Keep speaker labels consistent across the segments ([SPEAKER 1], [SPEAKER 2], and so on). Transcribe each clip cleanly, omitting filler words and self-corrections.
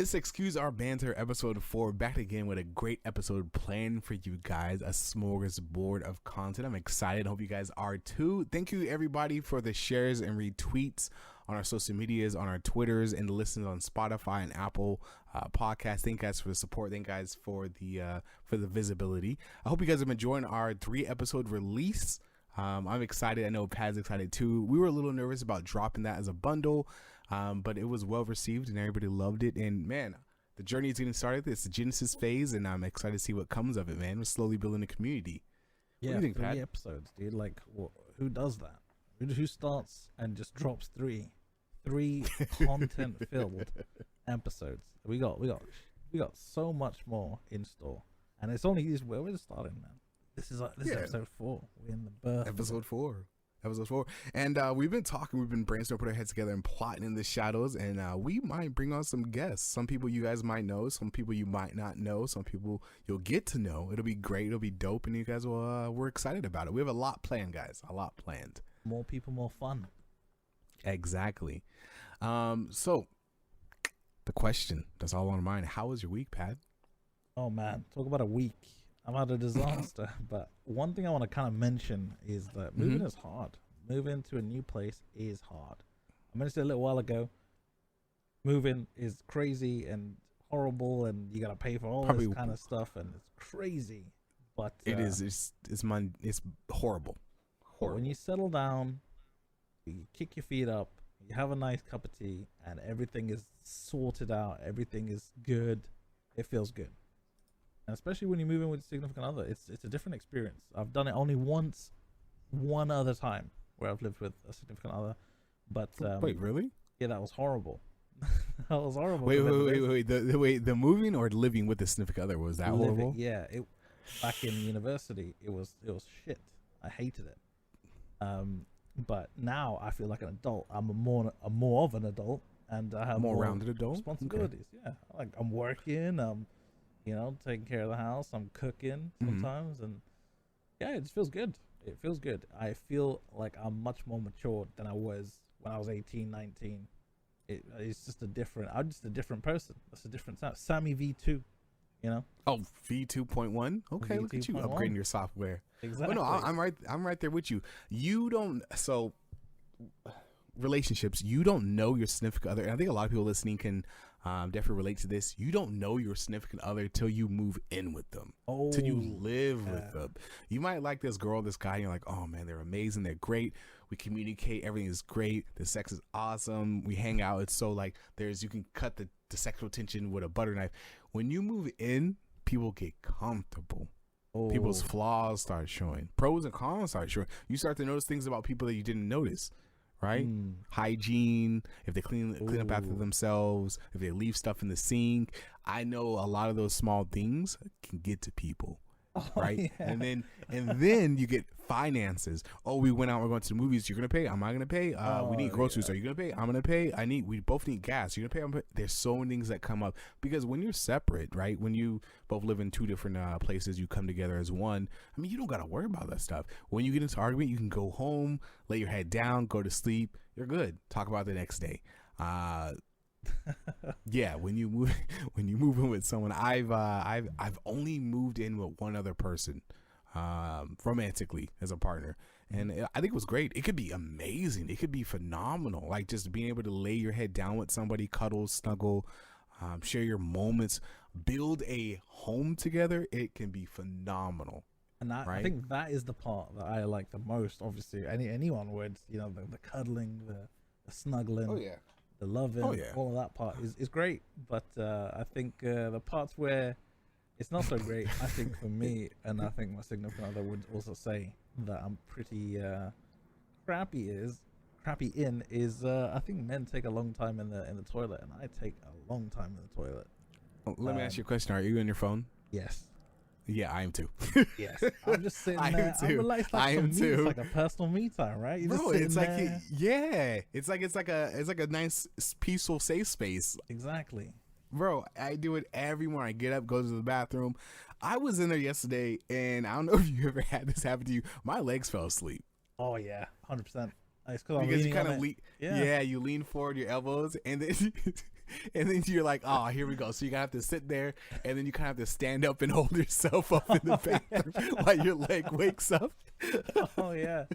[SPEAKER 1] It's Excuse Our Banter episode 4, back again with a great episode planned for you guys, a smorgasbord of content. I'm excited. Hope you guys are too. Thank you everybody for the shares and retweets on our social medias, on our Twitters, and the listens on Spotify and Apple podcasts. Thank you guys for the support. Thank you guys for the visibility. I hope you guys have been enjoying our 3-episode release. I'm excited. I know Pat's excited too. We were a little nervous about dropping that as a bundle, but it was well received and everybody loved it. And man, the journey is getting started. It's the Genesis phase, and I'm excited to see what comes of it, man. We're slowly building a community.
[SPEAKER 2] Yeah,
[SPEAKER 1] what do you think,
[SPEAKER 2] 3
[SPEAKER 1] Pat?
[SPEAKER 2] episodes, dude. Like, who does that? Who starts and just drops three content-filled episodes? We got so much more in store, and it's only these. We're just starting, man. This is episode 4. We're in the birth.
[SPEAKER 1] Episode 4. And we've been brainstorming, putting our heads together and plotting in the shadows, and we might bring on some guests. Some people you guys might know, some people you might not know, some people you'll get to know. It'll be great, it'll be dope, and you guys will we're excited about it. We have a lot planned, guys. A lot planned.
[SPEAKER 2] More people, more fun.
[SPEAKER 1] Exactly. So the question that's all on my mind, how was your week, Pat?
[SPEAKER 2] Oh man, talk about a week. I've had a disaster, but one thing I want to kind of mention is that moving is hard. Moving to a new place is hard. I mentioned it a little while ago. Moving is crazy and horrible, and you gotta pay for all this kind of stuff, and it's crazy. But
[SPEAKER 1] it is. It's horrible.
[SPEAKER 2] But when you settle down, you kick your feet up, you have a nice cup of tea, and everything is sorted out. Everything is good. It feels good. And especially when you move in with a significant other, it's a different experience. I've done it only once, one other time where I've lived with a significant other, but
[SPEAKER 1] wait, really?
[SPEAKER 2] Yeah, that was horrible. That was horrible.
[SPEAKER 1] Wait. The moving or living with a significant other, was that horrible?
[SPEAKER 2] Yeah, back in university, it was shit. I hated it. But now I feel like an adult. I'm more of an adult, and I have more
[SPEAKER 1] rounded adult
[SPEAKER 2] responsibilities. Okay. Yeah, like I'm working. Taking care of the house. I'm cooking sometimes, and yeah, it just feels good. It feels good. I feel like I'm much more mature than I was when I was 18, 19. It's just I'm just a different person. That's a different sound. Sami V2,
[SPEAKER 1] Oh, V2.1. Okay, look at you upgrading your software.
[SPEAKER 2] Exactly.
[SPEAKER 1] Oh, no, I'm right there with you. Relationships, you don't know your significant other, and I think a lot of people listening can definitely relate to this. You don't know your significant other till you move in with them, till you live with them. You might like this girl, this guy, and you're like, oh man, they're amazing, they're great, we communicate, everything is great, the sex is awesome, we hang out, it's so like you can cut the sexual tension with a butter knife. When you move in, people get comfortable. People's flaws start showing, pros and cons start showing. You start to notice things about people that you didn't notice. Right? Hygiene, if they clean up after themselves, if they leave stuff in the sink. I know a lot of those small things can get to people. Right? Yeah. And then you get finances. Oh, we went out, we're going to the movies, you're gonna pay, am I gonna pay? We need groceries, are you gonna pay? I'm gonna pay. We both need gas, you're gonna pay. There's so many things that come up because when you're separate, right? When you both live in 2 different places, you come together as one. I mean, you don't gotta worry about that stuff. When you get into argument, you can go home, lay your head down, go to sleep, you're good. Talk about the next day. Yeah, when you move in with someone, I've only moved in with one other person, romantically as a partner, and I think it was great. It could be amazing, it could be phenomenal, like just being able to lay your head down with somebody, cuddle, snuggle, share your moments, build a home together. It can be phenomenal.
[SPEAKER 2] And I think that is the part that I like the most. Obviously, anyone would, the cuddling, the snuggling.
[SPEAKER 1] Oh yeah.
[SPEAKER 2] The loving, all of that part is great, but I think the parts where it's not so great, I think for me, and I think my significant other would also say that I'm pretty crappy in is I think men take a long time in the toilet, and I take a long time in the toilet.
[SPEAKER 1] Let me ask you a question. Are you on your phone?
[SPEAKER 2] Yes.
[SPEAKER 1] Yeah, I am too.
[SPEAKER 2] Yes, I'm just sitting there. I'm relaxed, like It's like a personal me time, right? You're
[SPEAKER 1] Bro, it's like it's like a nice peaceful safe space.
[SPEAKER 2] Exactly.
[SPEAKER 1] Bro, I do it every morning. I get up, go to the bathroom. I was in there yesterday, and I don't know if you ever had this happen to you. My legs fell asleep.
[SPEAKER 2] Oh yeah, 100%.
[SPEAKER 1] Because you kind of lean, you lean forward, your elbows, and then and then you're like, oh, here we go. So you gotta have to sit there, and then you kind of have to stand up and hold yourself up in the bathroom while your leg wakes up.
[SPEAKER 2] Oh yeah.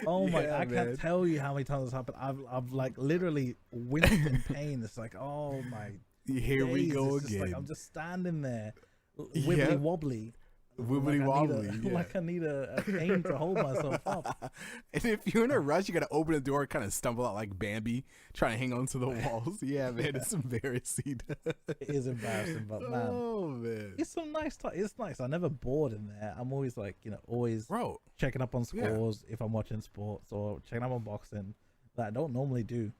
[SPEAKER 2] Oh my!
[SPEAKER 1] Yeah,
[SPEAKER 2] I
[SPEAKER 1] man.
[SPEAKER 2] can't tell you how many times this happened. I've like literally winced in pain. It's like, oh my.
[SPEAKER 1] Here we
[SPEAKER 2] days.
[SPEAKER 1] go
[SPEAKER 2] It's just
[SPEAKER 1] again.
[SPEAKER 2] like, I'm just standing there,
[SPEAKER 1] Yeah.
[SPEAKER 2] wibbly wobbly.
[SPEAKER 1] Wibbly wobbly.
[SPEAKER 2] Like I need a cane to hold myself up.
[SPEAKER 1] And if you're in a rush, you gotta open the door, kind of stumble out like Bambi, trying to hang on to the walls. Yeah, man, it's embarrassing.
[SPEAKER 2] It is embarrassing, but man,
[SPEAKER 1] Oh man,
[SPEAKER 2] it's some nice. It's nice. I'm never bored in there. I'm always like, always
[SPEAKER 1] bro.
[SPEAKER 2] checking up on scores if I'm watching sports or checking up on boxing that I don't normally do.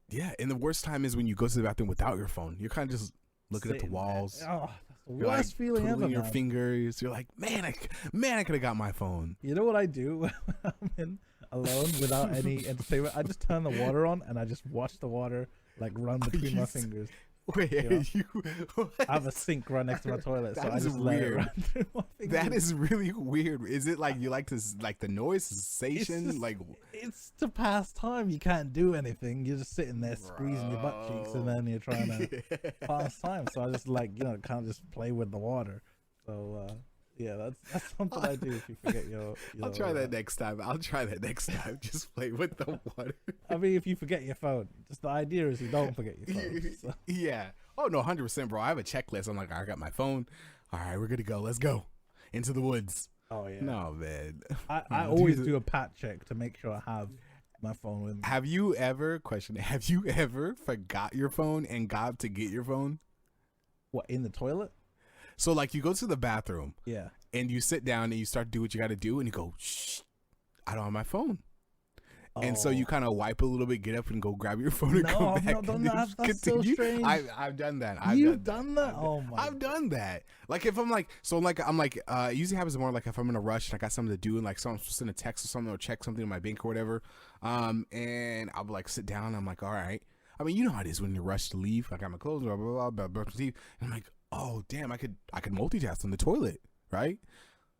[SPEAKER 1] Yeah, and the worst time is when you go to the bathroom without your phone. You're kind of just looking at the
[SPEAKER 2] Sitting there.
[SPEAKER 1] walls.
[SPEAKER 2] Oh, that's the
[SPEAKER 1] You're
[SPEAKER 2] worst
[SPEAKER 1] like
[SPEAKER 2] feeling ever.
[SPEAKER 1] twiddling your
[SPEAKER 2] Man.
[SPEAKER 1] fingers. You're like, man, I could have got my phone.
[SPEAKER 2] You know what I do when I'm in alone without any entertainment? I just turn the water on and I just watch the water like run between my fingers.
[SPEAKER 1] Wait,
[SPEAKER 2] You I have a sink right next to my toilet, so
[SPEAKER 1] That
[SPEAKER 2] I
[SPEAKER 1] is
[SPEAKER 2] just let it
[SPEAKER 1] weird.
[SPEAKER 2] run through my fingers.
[SPEAKER 1] That is really weird. Is it like you like to like the noise sensation?
[SPEAKER 2] just-
[SPEAKER 1] Like,
[SPEAKER 2] It's to pass time. You can't do anything. You're just sitting there squeezing your butt cheeks, and then you're trying to pass time. So I just kind of just play with the water. So yeah, that's something I do if you forget your
[SPEAKER 1] I'll try that next time. Just play with the water.
[SPEAKER 2] I mean, if you forget your phone, just the idea is you don't forget your phone. So.
[SPEAKER 1] Yeah. Oh no, 100%, bro. I have a checklist. I'm like, I got my phone. All right, we're good to go. Let's go into the woods.
[SPEAKER 2] Oh yeah.
[SPEAKER 1] No, man.
[SPEAKER 2] I always do a pat check to make sure I have my phone with me.
[SPEAKER 1] Have you ever forgot your phone and got up to get your phone?
[SPEAKER 2] What, in the toilet?
[SPEAKER 1] So like you go to the bathroom
[SPEAKER 2] Yeah.
[SPEAKER 1] and you sit down and you start to do what you got to do and you go, shh, I don't have my phone. And so you kind of wipe a little bit, get up and go grab your phone and come
[SPEAKER 2] I've
[SPEAKER 1] back.
[SPEAKER 2] not done
[SPEAKER 1] and then
[SPEAKER 2] that. That's so
[SPEAKER 1] continue.
[SPEAKER 2] strange.
[SPEAKER 1] I've done that.
[SPEAKER 2] You've done that? Oh my.
[SPEAKER 1] I've done that. Like if I'm like, it usually happens more like if I'm in a rush and I got something to do and like someone's send a text or something or check something in my bank or whatever. And I'll like sit down and I'm like, all right. I mean, you know how it is when you're rushed to leave. I got my clothes, blah, blah, blah, brush my teeth. And I'm like, oh damn, I could multitask on the toilet, right?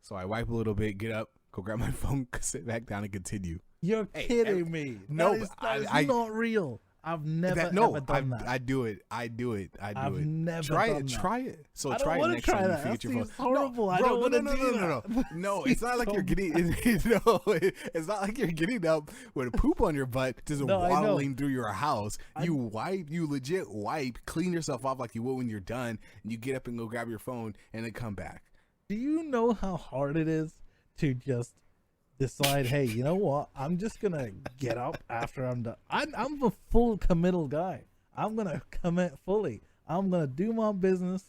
[SPEAKER 1] So I wipe a little bit, get up, go grab my phone, sit back down and continue.
[SPEAKER 2] You're kidding me.
[SPEAKER 1] No,
[SPEAKER 2] that is not real. I've never ever done that.
[SPEAKER 1] I do it.
[SPEAKER 2] I've never
[SPEAKER 1] try
[SPEAKER 2] done
[SPEAKER 1] it.
[SPEAKER 2] that.
[SPEAKER 1] Try it. So
[SPEAKER 2] I
[SPEAKER 1] try
[SPEAKER 2] don't
[SPEAKER 1] it
[SPEAKER 2] want to
[SPEAKER 1] next
[SPEAKER 2] try
[SPEAKER 1] time
[SPEAKER 2] that.
[SPEAKER 1] you
[SPEAKER 2] That
[SPEAKER 1] forget your
[SPEAKER 2] seems
[SPEAKER 1] phone.
[SPEAKER 2] horrible. I
[SPEAKER 1] Bro,
[SPEAKER 2] don't want to do
[SPEAKER 1] no.
[SPEAKER 2] that.
[SPEAKER 1] No, it's not like you're getting. No, it's not like you're getting up with poop on your butt, just waddling through your house. You legit wipe, clean yourself off like you would when you're done, and you get up and go grab your phone and then come back.
[SPEAKER 2] Do you know how hard it is to just decide, hey, you know what? I'm just gonna get up after I'm done. I'm a full committal guy. I'm gonna commit fully. I'm gonna do my business,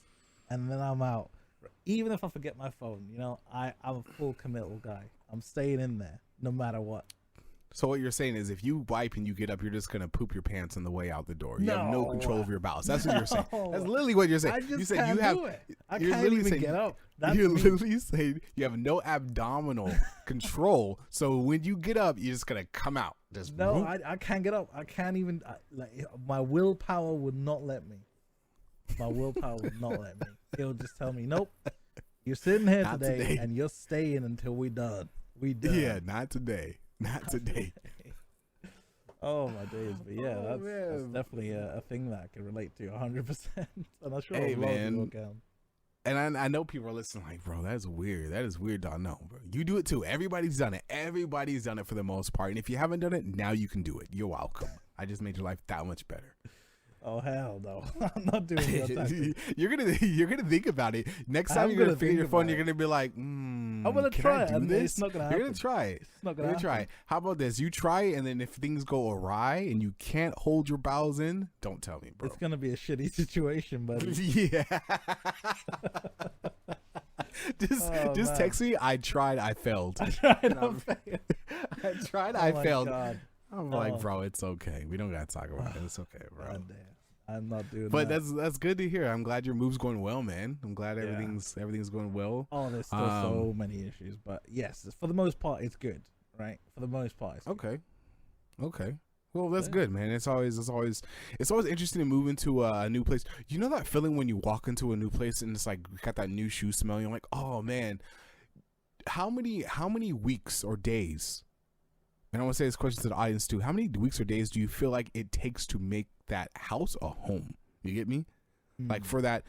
[SPEAKER 2] and then I'm out. Even if I forget my phone, I'm a full committal guy. I'm staying in there no matter what.
[SPEAKER 1] So what you're saying is if you wipe and you get up, you're just going to poop your pants on the way out the door. You have no control of your bowels. That's what you're saying. That's literally what you're saying.
[SPEAKER 2] I just
[SPEAKER 1] you said
[SPEAKER 2] can't
[SPEAKER 1] you have,
[SPEAKER 2] do it. I can't even get up.
[SPEAKER 1] You're literally saying you have no abdominal control. So when you get up, you're just going to come out. Just
[SPEAKER 2] no, I can't get up. I can't even, my willpower would not let me. My willpower would not let me. It'll just tell me, nope, you're sitting here today and you're staying until we done.
[SPEAKER 1] Yeah, not today. Not today.
[SPEAKER 2] Oh my days, but yeah, that's definitely a thing that I can relate to 100%. And I'm sure a lot of people can.
[SPEAKER 1] And I know people are listening like, bro, that's weird. That is weird. I know, bro. You do it too. Everybody's done it. Everybody's done it for the most part. And if you haven't done it, now you can do it. You're welcome. I just made your life that much better.
[SPEAKER 2] Oh hell no! I'm not doing that.
[SPEAKER 1] You're gonna think about it. Next time you're gonna forget your phone, you're gonna be like,
[SPEAKER 2] I'm gonna try it. It's not gonna happen.
[SPEAKER 1] You're gonna try it.
[SPEAKER 2] It's not gonna
[SPEAKER 1] try it. How about this? You try it, and then if things go awry and you can't hold your bowels in, don't tell me, bro.
[SPEAKER 2] It's gonna be a shitty situation, buddy.
[SPEAKER 1] Yeah. just text me. I tried. I failed.
[SPEAKER 2] I tried.
[SPEAKER 1] I failed.
[SPEAKER 2] God.
[SPEAKER 1] I'm like, bro, it's okay. We don't gotta talk about it. It's okay, bro.
[SPEAKER 2] God damn. I'm not doing
[SPEAKER 1] but
[SPEAKER 2] that.
[SPEAKER 1] that's good to hear. I'm glad your move's going well, man. I'm glad everything's going well.
[SPEAKER 2] Oh, there's still so many issues, but yes, for the most part, it's good, right? For the most part, it's
[SPEAKER 1] okay. Well, that's good, man. It's always interesting to move into a new place. You know that feeling when you walk into a new place and it's like got that new shoe smell. You're like, oh man, how many weeks or days? And I want to say this question to the audience too. How many weeks or days do you feel like it takes to make that house a home. You get me? Like for that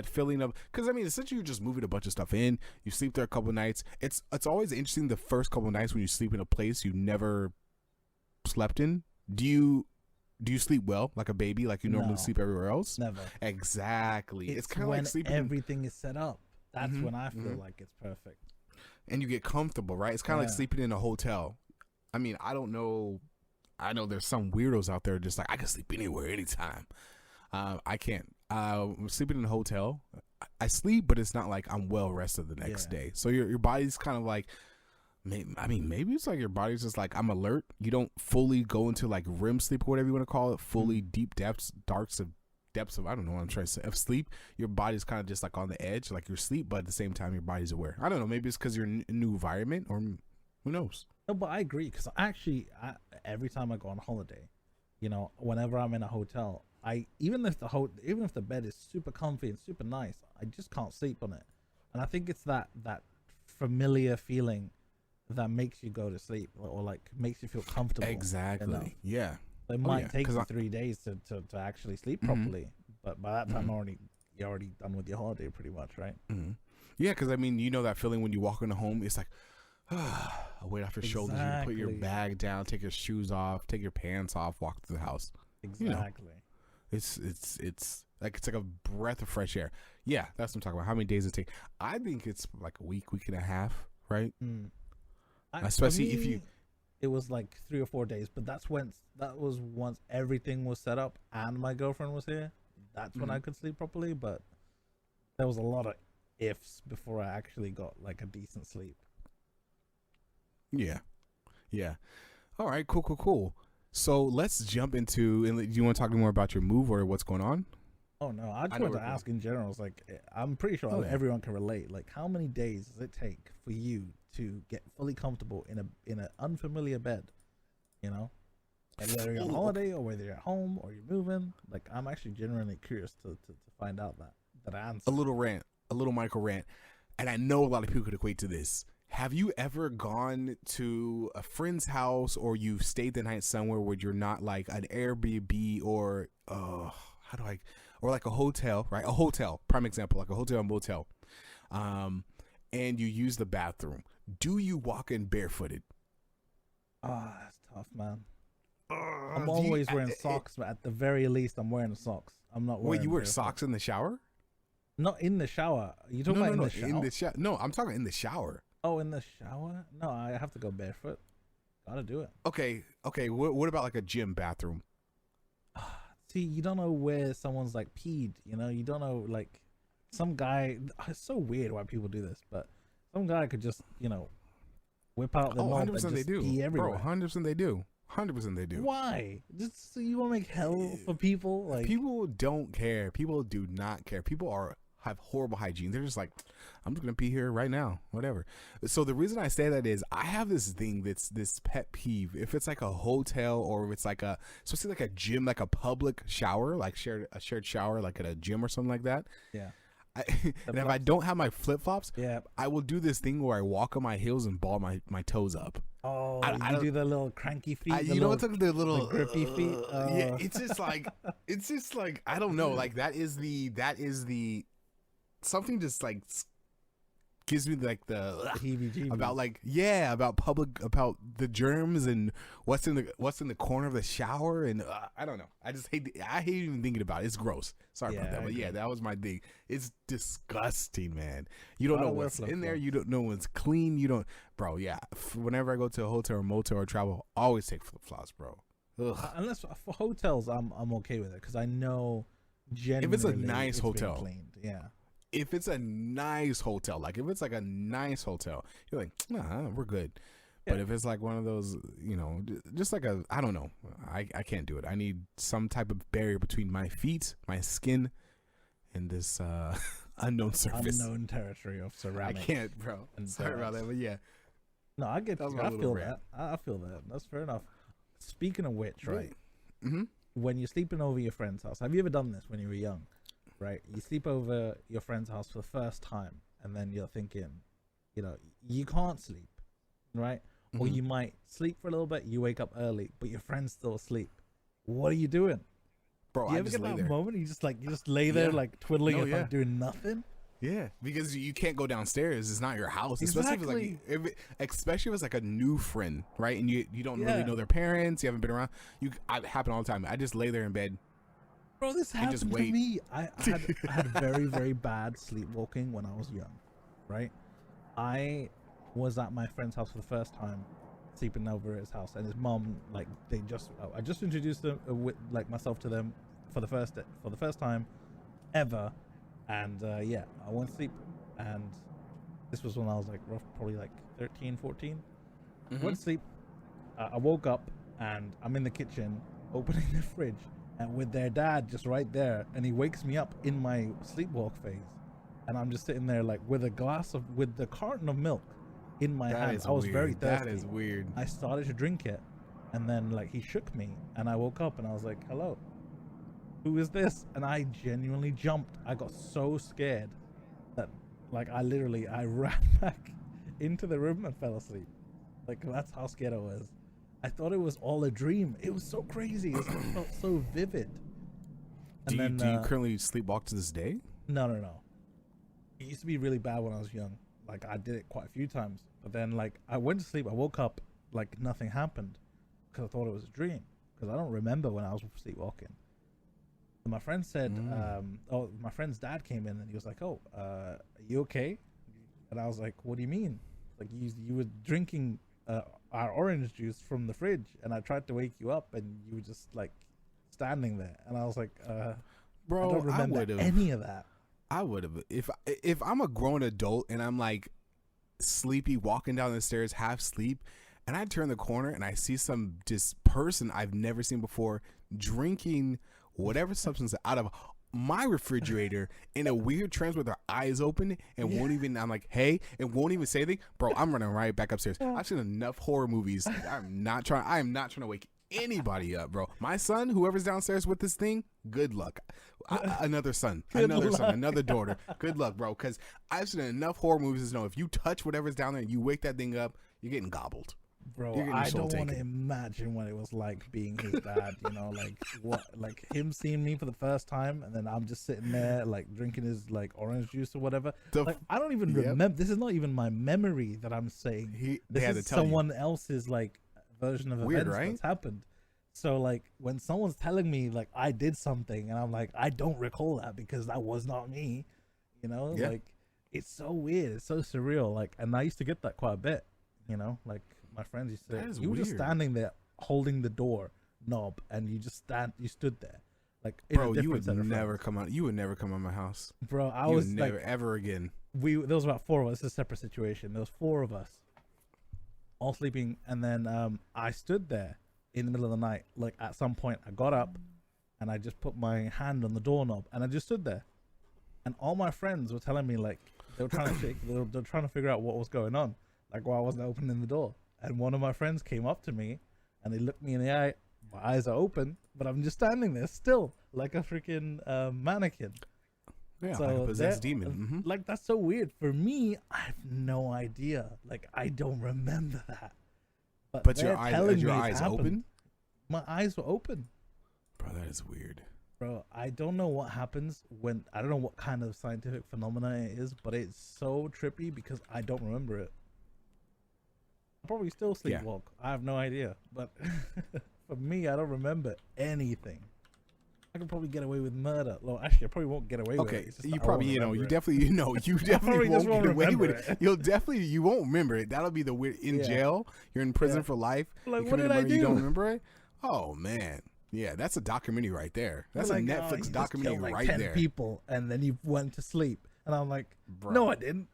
[SPEAKER 1] feeling of, because I mean, essentially you're just moving a bunch of stuff in. You sleep there a couple of nights. It's always interesting the first couple of nights when you sleep in a place you never slept in. Do you sleep well like a baby, like you normally sleep everywhere else?
[SPEAKER 2] Never.
[SPEAKER 1] Exactly. It's kind of like sleeping.
[SPEAKER 2] Everything is set up. That's when I feel like it's perfect.
[SPEAKER 1] And you get comfortable, right? It's kind of like sleeping in a hotel. I mean, I don't know. I know there's some weirdos out there just like, I can sleep anywhere, anytime. I can't. Sleeping in a hotel, I sleep, but it's not like I'm well rested the next day. So your body's kind of like, maybe it's like your body's just like, I'm alert. You don't fully go into like REM sleep or whatever you want to call it, fully deep depths of, I don't know what I'm trying to say, of sleep. Your body's kind of just like on the edge, like you're asleep, but at the same time your body's aware. I don't know, maybe it's because you're in a new environment, or who knows.
[SPEAKER 2] No, but I agree, because every time I go on holiday, you know, whenever I'm in a hotel, even if the bed is super comfy and super nice, I just can't sleep on it. And I think it's that familiar feeling that makes you go to sleep, or like makes you feel comfortable.
[SPEAKER 1] Exactly.
[SPEAKER 2] You know?
[SPEAKER 1] Yeah.
[SPEAKER 2] It might take you 3 days to actually sleep properly, but by that time you're already done with your holiday pretty much, right?
[SPEAKER 1] Yeah, because I mean, you know that feeling when you walk into home, it's like, a weight off your shoulders. You put your bag down, take your shoes off, take your pants off, walk through the house.
[SPEAKER 2] Exactly.
[SPEAKER 1] You know, it's like a breath of fresh air. Yeah, that's what I'm talking about. How many days it take? I think it's like a week and a half, right? Especially if you.
[SPEAKER 2] It was like 3 or 4 days, but that was once everything was set up and my girlfriend was here. That's when I could sleep properly. But there was a lot of ifs before I actually got like a decent sleep.
[SPEAKER 1] Yeah. All right. Cool. So let's jump into. And do you want to talk more about your move or what's going on?
[SPEAKER 2] Oh no, I just wanted to ask in general. It's like, I'm pretty sure everyone can relate. Like, how many days does it take for you to get fully comfortable in an unfamiliar bed? You know, and whether you're on holiday or whether you're at home or you're moving. Like, I'm actually genuinely curious to find out that answer.
[SPEAKER 1] A little micro rant, and I know a lot of people could equate to this. Have you ever gone to a friend's house, or you've stayed the night somewhere where you're not like an Airbnb or or like a hotel, right? A hotel, prime example, like a hotel or motel, and you use the bathroom. Do you walk in barefooted?
[SPEAKER 2] That's tough, man. I'm always wearing socks, but at the very least, I'm wearing socks. I'm not wearing.
[SPEAKER 1] Wait, you wear socks in the shower?
[SPEAKER 2] Not in the shower. You talking about in the shower?
[SPEAKER 1] In the shower? No, I'm talking in the shower.
[SPEAKER 2] Oh, in the shower? No, I have to go barefoot. Gotta do it.
[SPEAKER 1] Okay. What about like a gym bathroom?
[SPEAKER 2] See, you don't know where someone's like peed. You know, you don't know, like, some guy. It's so weird why people do this, but some guy could just, you know, whip out the mop and just pee everywhere.
[SPEAKER 1] Bro, 100% they do. 100% they do.
[SPEAKER 2] Why? Just so you want to make hell for people? Like,
[SPEAKER 1] people don't care. People do not care. People have horrible hygiene. They're just like, I'm just gonna pee here right now, whatever. So the reason I say that is I have this thing that's this pet peeve. If it's like a hotel, or if it's like especially like a gym, like a public shower, like a shared shower, like at a gym or something like that.
[SPEAKER 2] Yeah.
[SPEAKER 1] And if I don't have my flip flops, I will do this thing where I walk on my heels and ball my toes up.
[SPEAKER 2] Oh, you do the little cranky feet.
[SPEAKER 1] You know what's like the little
[SPEAKER 2] grippy feet.
[SPEAKER 1] Yeah, it's just like I don't know. Like that is the something just like gives me like the
[SPEAKER 2] heebie-jeebies.
[SPEAKER 1] about the germs and what's in the corner of the shower, and I don't know. I hate even thinking about it. It's gross. Sorry about that, but yeah, that was my thing. It's disgusting, man. You don't know what's in there. You don't know what's clean. You don't, bro. Yeah. Whenever I go to a hotel or motel or travel, always take flip flops, bro.
[SPEAKER 2] Unless for hotels, I'm okay with it because I know generally
[SPEAKER 1] if it's a nice hotel,
[SPEAKER 2] cleaned. Yeah.
[SPEAKER 1] If it's a nice hotel, like if it's like a nice hotel, you're like, nah, we're good. Yeah. But if it's like one of those, you know, just like I don't know, I can't do it. I need some type of barrier between my feet, my skin, and this unknown surface.
[SPEAKER 2] Unknown territory of ceramic.
[SPEAKER 1] I can't, bro. Sorry about that, but yeah.
[SPEAKER 2] No, I get that. I feel that. I feel that. That's fair enough. Speaking of which, right?
[SPEAKER 1] Mm-hmm.
[SPEAKER 2] When you're sleeping over your friend's house, have you ever done this when you were young? Right, you sleep over your friend's house for the first time, and then you're thinking, you know, you can't sleep, right? Mm-hmm. Or you might sleep for a little bit, you wake up early, but your friend's still asleep. What are you doing?
[SPEAKER 1] bro.
[SPEAKER 2] Do you
[SPEAKER 1] I
[SPEAKER 2] ever
[SPEAKER 1] just
[SPEAKER 2] get
[SPEAKER 1] lay
[SPEAKER 2] that
[SPEAKER 1] there.
[SPEAKER 2] moment? You just lay there
[SPEAKER 1] Yeah.
[SPEAKER 2] like twiddling
[SPEAKER 1] No,
[SPEAKER 2] your thumb,
[SPEAKER 1] yeah.
[SPEAKER 2] doing nothing.
[SPEAKER 1] Yeah, because you can't go downstairs. It's not your house,
[SPEAKER 2] Exactly.
[SPEAKER 1] especially if it's like a new friend, right? And you don't really
[SPEAKER 2] Yeah.
[SPEAKER 1] know their parents. You haven't been around. I happen all the time. I just lay there in bed.
[SPEAKER 2] Bro, this
[SPEAKER 1] And just
[SPEAKER 2] happened to
[SPEAKER 1] wait.
[SPEAKER 2] me. I had very, very bad sleepwalking when I was young, right? I was at my friend's house for the first time, sleeping over at his house, and his mom, like, I just introduced them, with, like, myself to them for the first time ever, and yeah, I went to sleep, and this was when I was like probably like 13, 14. Went to sleep. I woke up, and I'm in the kitchen opening the fridge, and with their dad just right there, and he wakes me up in my sleepwalk phase, and I'm just sitting there like with the carton of milk in my hand. I was very thirsty.
[SPEAKER 1] That is weird.
[SPEAKER 2] I started to drink it, and then like he shook me, and I woke up, and I was like, "Hello, who is this?" And I genuinely jumped. I got so scared that like I ran back into the room and fell asleep. Like, that's how scared I was. I thought it was all a dream. It was so crazy. It felt so vivid.
[SPEAKER 1] Do you currently sleepwalk to this day?
[SPEAKER 2] No. It used to be really bad when I was young. Like, I did it quite a few times. But then, like, I went to sleep. I woke up, like, nothing happened. Because I thought it was a dream. Because I don't remember when I was sleepwalking. And my friend said, my friend's dad came in and he was like, "Oh, are you okay?" And I was like, "What do you mean?" Like, you were drinking our orange juice from the fridge, and I tried to wake you up, and you were just like standing there. And I was like,
[SPEAKER 1] "Bro,
[SPEAKER 2] I don't remember any of that."
[SPEAKER 1] I would have if I'm a grown adult and I'm like sleepy walking down the stairs, half asleep, and I turn the corner and I see some just person I've never seen before drinking whatever substance out of my refrigerator in a weird trance with their eyes open and won't even, I'm like, "Hey," and won't even say anything, bro. I'm running right back upstairs. I've seen enough horror movies. I am not trying to wake anybody up, bro. My son, whoever's downstairs with this thing, good luck. Another son, another daughter, good luck, bro. Because I've seen enough horror movies to know if you touch whatever's down there and you wake that thing up, you're getting gobbled.
[SPEAKER 2] Bro, I don't want to imagine what it was like being his dad, you know, like him seeing me for the first time, and then I'm just sitting there like drinking his like orange juice or whatever. Like, I don't even remember. This is not even my memory that I'm saying. This is someone else's like version of events that's happened. So like when someone's telling me like I did something, and I'm like, I don't recall that because that was not me, you know, like it's so weird, it's so surreal. Like, and I used to get that quite a bit, you know, like. My friends used to say, you were just standing there holding the door knob, and you stood there. Like,
[SPEAKER 1] bro, you would never come out. You would never come out of my house.
[SPEAKER 2] Bro, I was
[SPEAKER 1] never ever again.
[SPEAKER 2] There was about 4 of us. It's a separate situation. There was 4 of us all sleeping, and then I stood there in the middle of the night. Like, at some point I got up and I just put my hand on the doorknob and I just stood there. And all my friends were telling me, like, they were trying to they were trying to figure out what was going on, like, why I wasn't opening the door. And one of my friends came up to me and they looked me in the eye. My eyes are open, but I'm just standing there still like a freaking mannequin.
[SPEAKER 1] Yeah, so like a possessed demon.
[SPEAKER 2] Like, that's so weird. For me, I have no idea. Like, I don't remember that.
[SPEAKER 1] But your eyes open?
[SPEAKER 2] My eyes were open.
[SPEAKER 1] Bro, that is weird.
[SPEAKER 2] Bro, I don't know what happens when, I don't know what kind of scientific phenomena it is, but it's so trippy because I don't remember it. I'll probably still sleepwalk. I have no idea. But for me, I don't remember anything. I could probably get away with murder. Well, actually, I probably won't get away with it.
[SPEAKER 1] Okay, you probably, you definitely won't get away with it. You won't remember it. That'll be the weird. In jail, you're in prison for life.
[SPEAKER 2] Like, what did I do?
[SPEAKER 1] You don't remember it? Oh, man. Yeah, that's a documentary right there. That's a Netflix documentary right there.
[SPEAKER 2] 10 people, and then you went to sleep. And I'm like, bro. No, I didn't.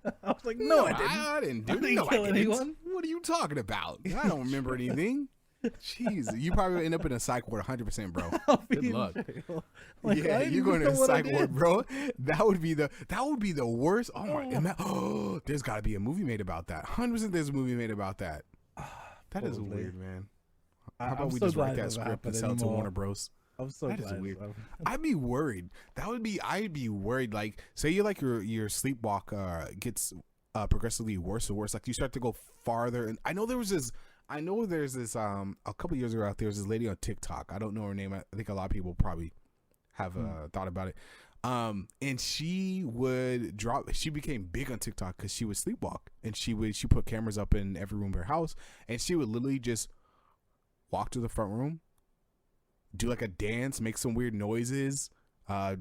[SPEAKER 2] I was like, no, I didn't.
[SPEAKER 1] I didn't kill anyone. What are you talking about? I don't remember anything. Jeez, you probably end up in a psych ward 100%, bro. Good luck. Like, you're going to a psych ward, bro. That would be the worst. Oh my! Oh, there's got to be a movie made about that. 100% there's a movie made about that. That is weird, man. How about we just write that script and sell it to Warner Bros?
[SPEAKER 2] I'm so glad.
[SPEAKER 1] That is weird. I'd be worried. I'd be worried. Like, say you like your sleepwalk gets progressively worse and worse. Like, you start to go farther. And I know there was this. I know there's this a couple years ago out there was this lady on TikTok. I don't know her name. I think a lot of people probably have thought about it. And she became big on TikTok because she would sleepwalk, and she put cameras up in every room of her house, and she would literally just walk to the front room, do like a dance, make some weird noises,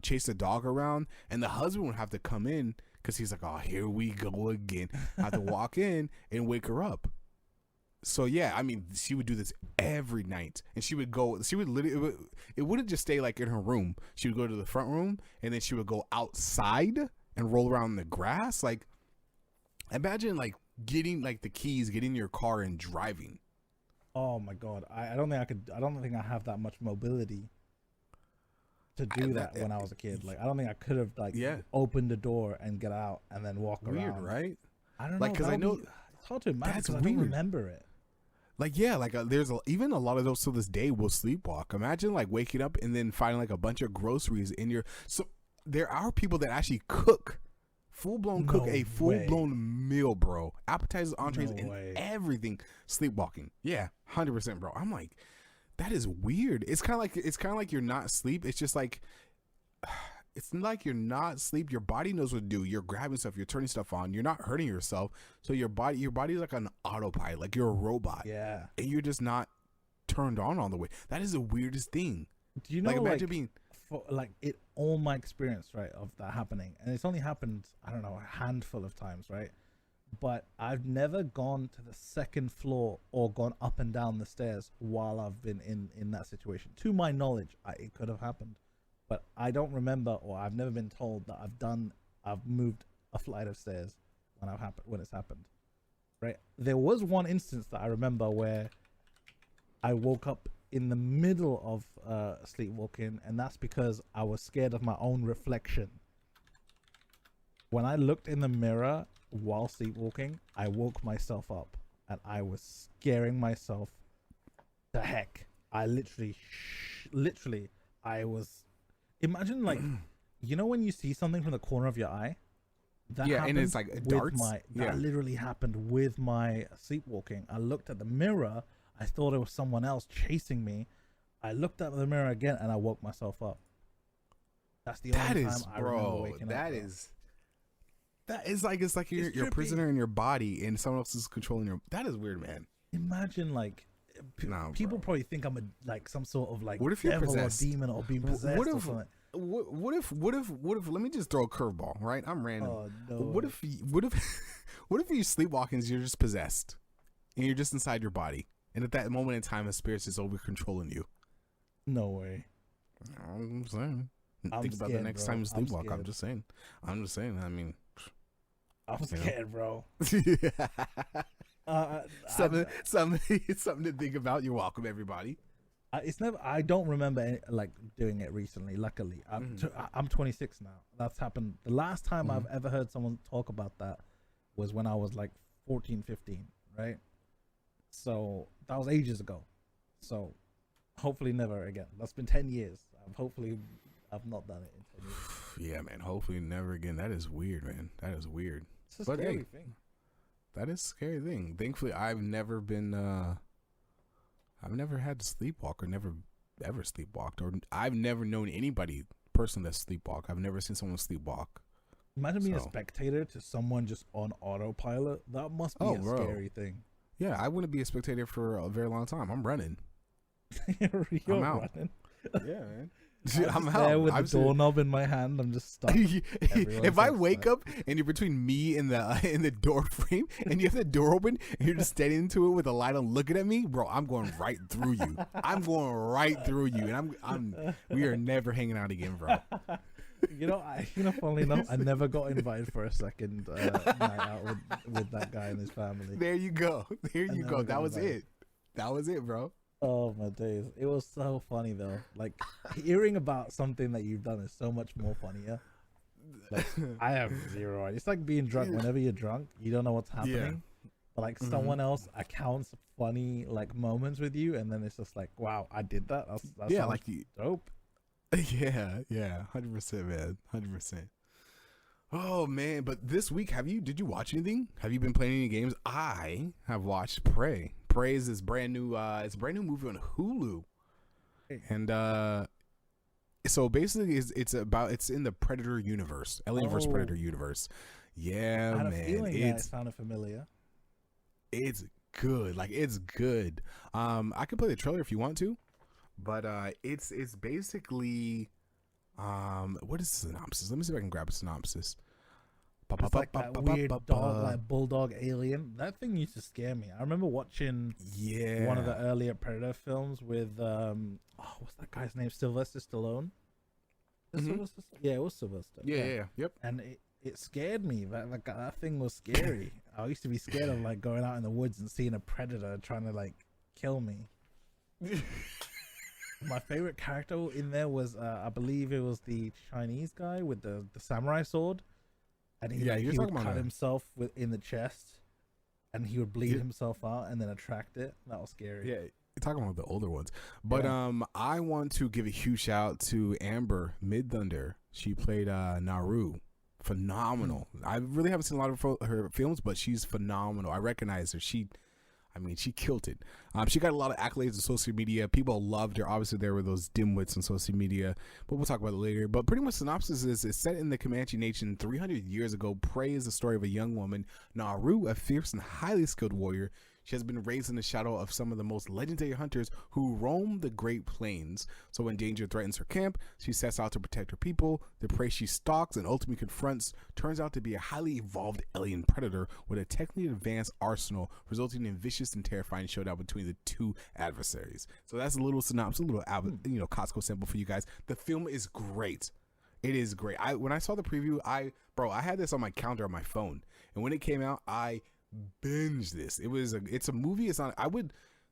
[SPEAKER 1] chase the dog around, and the husband would have to come in because he's like, oh, here we go again. I have to walk in and wake her up. So yeah, I mean, she would do this every night, and she would literally, it wouldn't just stay like in her room. She would go to the front room, and then she would go outside and roll around in the grass. Like, imagine like getting like the keys, getting in your car and driving.
[SPEAKER 2] Oh my God, I don't think I could. I don't think I have that much mobility to do that when I was a kid. Like, I don't think I could have like opened the door and get out and then walk around.
[SPEAKER 1] Weird, right?
[SPEAKER 2] I don't know.
[SPEAKER 1] Like, because I know
[SPEAKER 2] it's hard to imagine.
[SPEAKER 1] That's
[SPEAKER 2] weird. I don't remember it.
[SPEAKER 1] Like, yeah, like there's even a lot of those to this day will sleepwalk. Imagine like waking up and then finding like a bunch of groceries in your. So there are people that actually cook, cook a full blown meal, bro. Appetizers, entrees, and everything. Sleepwalking, yeah, 100%, bro. I'm like, that is weird. It's kind of like you're not asleep. It's just like. It's like you're not asleep. Your body knows what to do. You're grabbing stuff. You're turning stuff on. You're not hurting yourself. So your body is like an autopilot. Like you're a robot.
[SPEAKER 2] Yeah.
[SPEAKER 1] And you're just not turned on all the way. That is the weirdest thing.
[SPEAKER 2] Do you know,
[SPEAKER 1] like, imagine being
[SPEAKER 2] for like it, all my experience, right, of that happening, and it's only happened, I don't know, a handful of times, right? But I've never gone to the second floor or gone up and down the stairs while I've been in that situation. To my knowledge, it could have happened. But I don't remember, or I've never been told that I've moved a flight of stairs when it's happened, right? There was one instance that I remember where I woke up in the middle of sleepwalking, and that's because I was scared of my own reflection. When I looked in the mirror while sleepwalking, I woke myself up, and I was scaring myself to heck. I literally, I was. Imagine like, you know when you see something from the corner of your eye? That
[SPEAKER 1] and it's like it darts.
[SPEAKER 2] That literally happened with my sleepwalking. I looked at the mirror. I thought it was someone else chasing me. I looked at the mirror again and I woke myself up. That's the only time I remember waking up.
[SPEAKER 1] That is like, it's like you're a prisoner in your body and someone else is controlling your. That is weird, man.
[SPEAKER 2] Imagine like. People probably think I'm some sort of like
[SPEAKER 1] what if you're
[SPEAKER 2] devil
[SPEAKER 1] possessed?
[SPEAKER 2] Or demon or being possessed or something.
[SPEAKER 1] What if? Let me just throw a curveball, right? I'm random.
[SPEAKER 2] Oh, no.
[SPEAKER 1] What if you sleepwalking and you're just possessed, and you're just inside your body, and at that moment in time, a spirit is over controlling you?
[SPEAKER 2] No way.
[SPEAKER 1] I'm saying. Think about the next time you sleepwalk. I'm just saying. I mean,
[SPEAKER 2] I'm scared, bro.
[SPEAKER 1] Something to think about. You're welcome, everybody.
[SPEAKER 2] I don't remember like doing it recently. Luckily, I'm 26 now. That's happened. The last time I've ever heard someone talk about that was when I was like 14, 15, right? So that was ages ago. So hopefully never again. That's been 10 years. I've not done it in 10 years.
[SPEAKER 1] Yeah, man. Hopefully never again. That is weird, man. That is weird.
[SPEAKER 2] It's a scary thing.
[SPEAKER 1] That is a scary thing. Thankfully, I've never had to sleepwalk or never ever sleepwalked, or I've never known anybody person that sleepwalk. I've never seen someone sleepwalk.
[SPEAKER 2] Imagine being a spectator to someone just on autopilot. That must be a scary thing.
[SPEAKER 1] Yeah, I wouldn't be a spectator for a very long time. I'm running.
[SPEAKER 2] I'm out. Running.
[SPEAKER 1] Yeah, man.
[SPEAKER 2] I'm out there with the doorknob in my hand. I'm just stuck.
[SPEAKER 1] If I wake up and you're between me and the door frame, and you have the door open, and you're just standing into it with a light on, looking at me, bro, I'm going right through you. I'm going right through you, and we are never hanging out again, bro.
[SPEAKER 2] Funnily enough, I never got invited for a second night out with that guy and his family.
[SPEAKER 1] There you go. That was it. That was it, bro.
[SPEAKER 2] Oh my days. It was so funny though. Like hearing about something that you've done is so much more funnier. Like I have zero idea. It's like being drunk. Whenever you're drunk, you don't know what's happening. Yeah. But like someone else accounts funny like moments with you, and then it's just like, wow, I did that. That's like dope.
[SPEAKER 1] Yeah, 100%, man, 100%. Oh man, but this week, did you watch anything? Have you been playing any games? I have watched Prey Prey is this brand new. It's a brand new movie on Hulu, and so basically, it's in the Predator universe, Alien vs Predator universe. Yeah,
[SPEAKER 2] I had
[SPEAKER 1] man,
[SPEAKER 2] a feeling that it sounded familiar.
[SPEAKER 1] It's good. Like, it's good. I can play the trailer if you want to, but it's basically what is the synopsis? Let me see if I can grab a synopsis.
[SPEAKER 2] It's like that weird dog, like bulldog alien. That thing used to scare me. I remember watching one of the earlier Predator films with what's that guy's name? Sylvester Stallone. Yeah, it was Sylvester.
[SPEAKER 1] Yeah. Yep.
[SPEAKER 2] And it scared me. That thing was scary. I used to be scared of like going out in the woods and seeing a predator trying to like kill me. My favorite character in there was I believe it was the Chinese guy with the samurai sword. And he would cut himself in the chest, and he would bleed himself out and then attract it. That was scary.
[SPEAKER 1] Yeah, you're talking about the older ones. But I want to give a huge shout out to Amber Midthunder. She played Naru. Phenomenal. I really haven't seen a lot of her films, but she's phenomenal. I recognize her. She killed it. She got a lot of accolades on social media. People loved her. Obviously, there were those dimwits on social media, but we'll talk about it later. But pretty much synopsis is it's set in the Comanche Nation 300 years ago. Prey is the story of a young woman, Naru, a fierce and highly skilled warrior. She has been raised in the shadow of some of the most legendary hunters who roam the Great Plains. So when danger threatens her camp, she sets out to protect her people. The prey she stalks and ultimately confronts turns out to be a highly evolved alien predator with a technically advanced arsenal, resulting in vicious and terrifying showdown between the two adversaries. So that's a little synopsis, a little Costco sample for you guys. The film is great. It is great. When I saw the preview, I had this on my calendar on my phone, and when it came out, I binge this. It's a movie. It's not.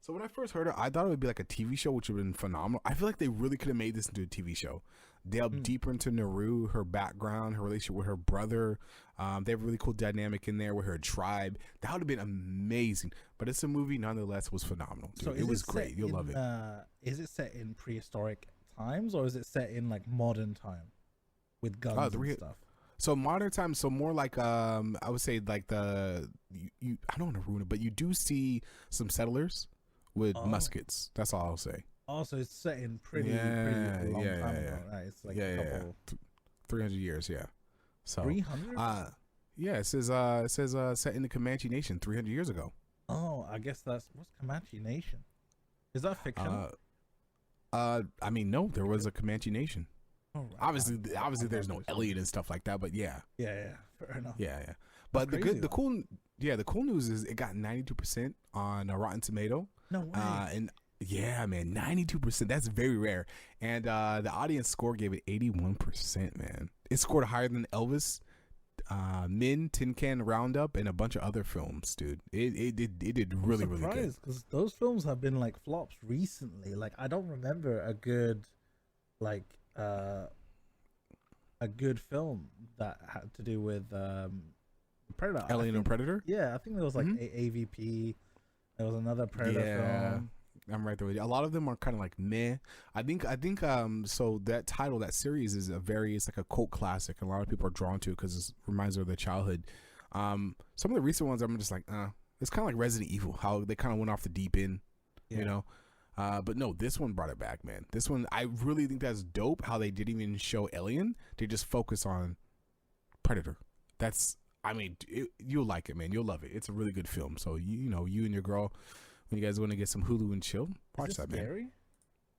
[SPEAKER 1] So when I first heard it, I thought it would be like a TV show, which would have been phenomenal. I feel like they really could have made this into a TV show. Delve deeper into Naru, her background, her relationship with her brother. They have a really cool dynamic in there with her tribe. That would have been amazing. But it's a movie, nonetheless. It was phenomenal. Dude. So it was great. You'll love it.
[SPEAKER 2] Is it set in prehistoric times, or is it set in like modern time with guns and stuff?
[SPEAKER 1] So modern times, so more like I would say like I don't want to ruin it, but you do see some settlers with muskets. That's all I'll say.
[SPEAKER 2] Also, it's set in pretty long time ago, right? It's like a couple
[SPEAKER 1] 300 years, yeah. So
[SPEAKER 2] 300?
[SPEAKER 1] Yeah, it says set in the Comanche Nation 300 years ago.
[SPEAKER 2] Oh, I guess what's Comanche Nation? Is that fiction?
[SPEAKER 1] I mean, no, there was a Comanche Nation.
[SPEAKER 2] Oh, right.
[SPEAKER 1] Obviously, there's no alien and stuff like that, but yeah.
[SPEAKER 2] Yeah, fair enough.
[SPEAKER 1] Yeah. But the cool news is it got 92% on Rotten Tomato.
[SPEAKER 2] No way.
[SPEAKER 1] And yeah, man, 92%. That's very rare. And the audience score gave it 81%. Man, it scored higher than Elvis, Min, Tin Can Roundup, and a bunch of other films, dude. It did really good.
[SPEAKER 2] Because those films have been like flops recently. Like I don't remember a good film that had to do with Predator.
[SPEAKER 1] Alien and Predator?
[SPEAKER 2] Yeah, I think there was like AVP. There was another Predator film.
[SPEAKER 1] I'm right there with you. A lot of them are kind of like meh. I think so that title, that series is it's like a cult classic, and a lot of people are drawn to it because it reminds them of their childhood. Some of the recent ones I'm just like, it's kind of like Resident Evil, how they kind of went off the deep end, you know. But no, this one brought it back, man. This one, I really think that's dope how they didn't even show Alien. They just focus on Predator. You'll like it, man. You'll love it. It's a really good film. So, you and your girl, when you guys want to get some Hulu and chill, watch that, man.
[SPEAKER 2] Scary?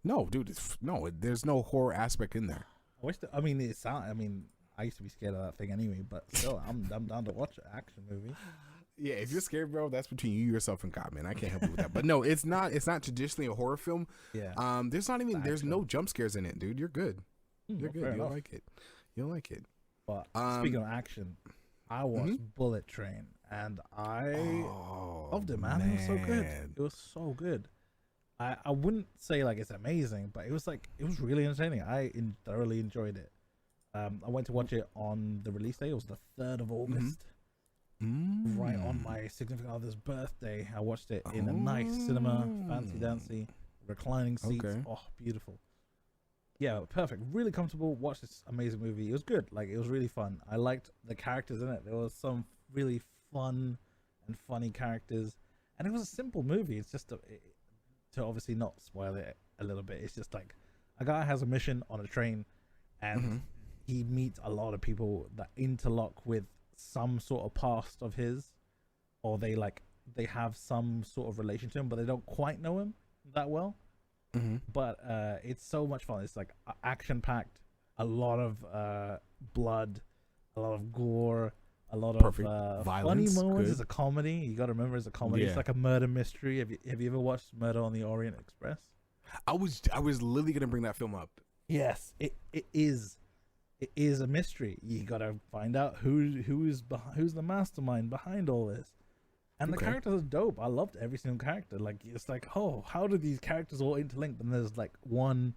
[SPEAKER 1] No, dude. There's no horror aspect in there.
[SPEAKER 2] I used to be scared of that thing anyway, but still, I'm down to watch an action movie.
[SPEAKER 1] Yeah, if you're scared, bro, that's between you, yourself, and God, man. I can't help you with that. But no, it's not traditionally a horror film.
[SPEAKER 2] Yeah.
[SPEAKER 1] There's no jump scares in it, dude. You're good. You're good. You'll like it.
[SPEAKER 2] But speaking of action, I watched Bullet Train, and I loved it, man. It was so good. It was so good. I wouldn't say like it's amazing, but it was really entertaining. I thoroughly enjoyed it. I went to watch it on the release day. It was the 3rd of August. Right on my significant other's birthday. I watched it in a nice cinema, fancy dancy, reclining seats. Okay. Oh, beautiful. Yeah, perfect. Really comfortable. Watched this amazing movie. It was good. Like, it was really fun. I liked the characters in it. There was some really fun and funny characters, and it was a simple movie. It's just to obviously not spoil it a little bit. It's just like a guy has a mission on a train, and he meets a lot of people that interlock with some sort of past of his, or they have some sort of relation to him, but they don't quite know him that well. But it's so much fun. It's like action packed, a lot of blood, a lot of gore, a lot of funny moments. Good. It's a comedy. You got to remember, it's a comedy. It's like a murder mystery. Have you ever watched Murder on the Orient Express?
[SPEAKER 1] I was literally gonna bring that film up.
[SPEAKER 2] Yes, it is. It is a mystery. You got to find out who's the mastermind behind all this. And the characters are dope. I loved every single character. Like, it's like, oh, how do these characters all interlink? And there's like one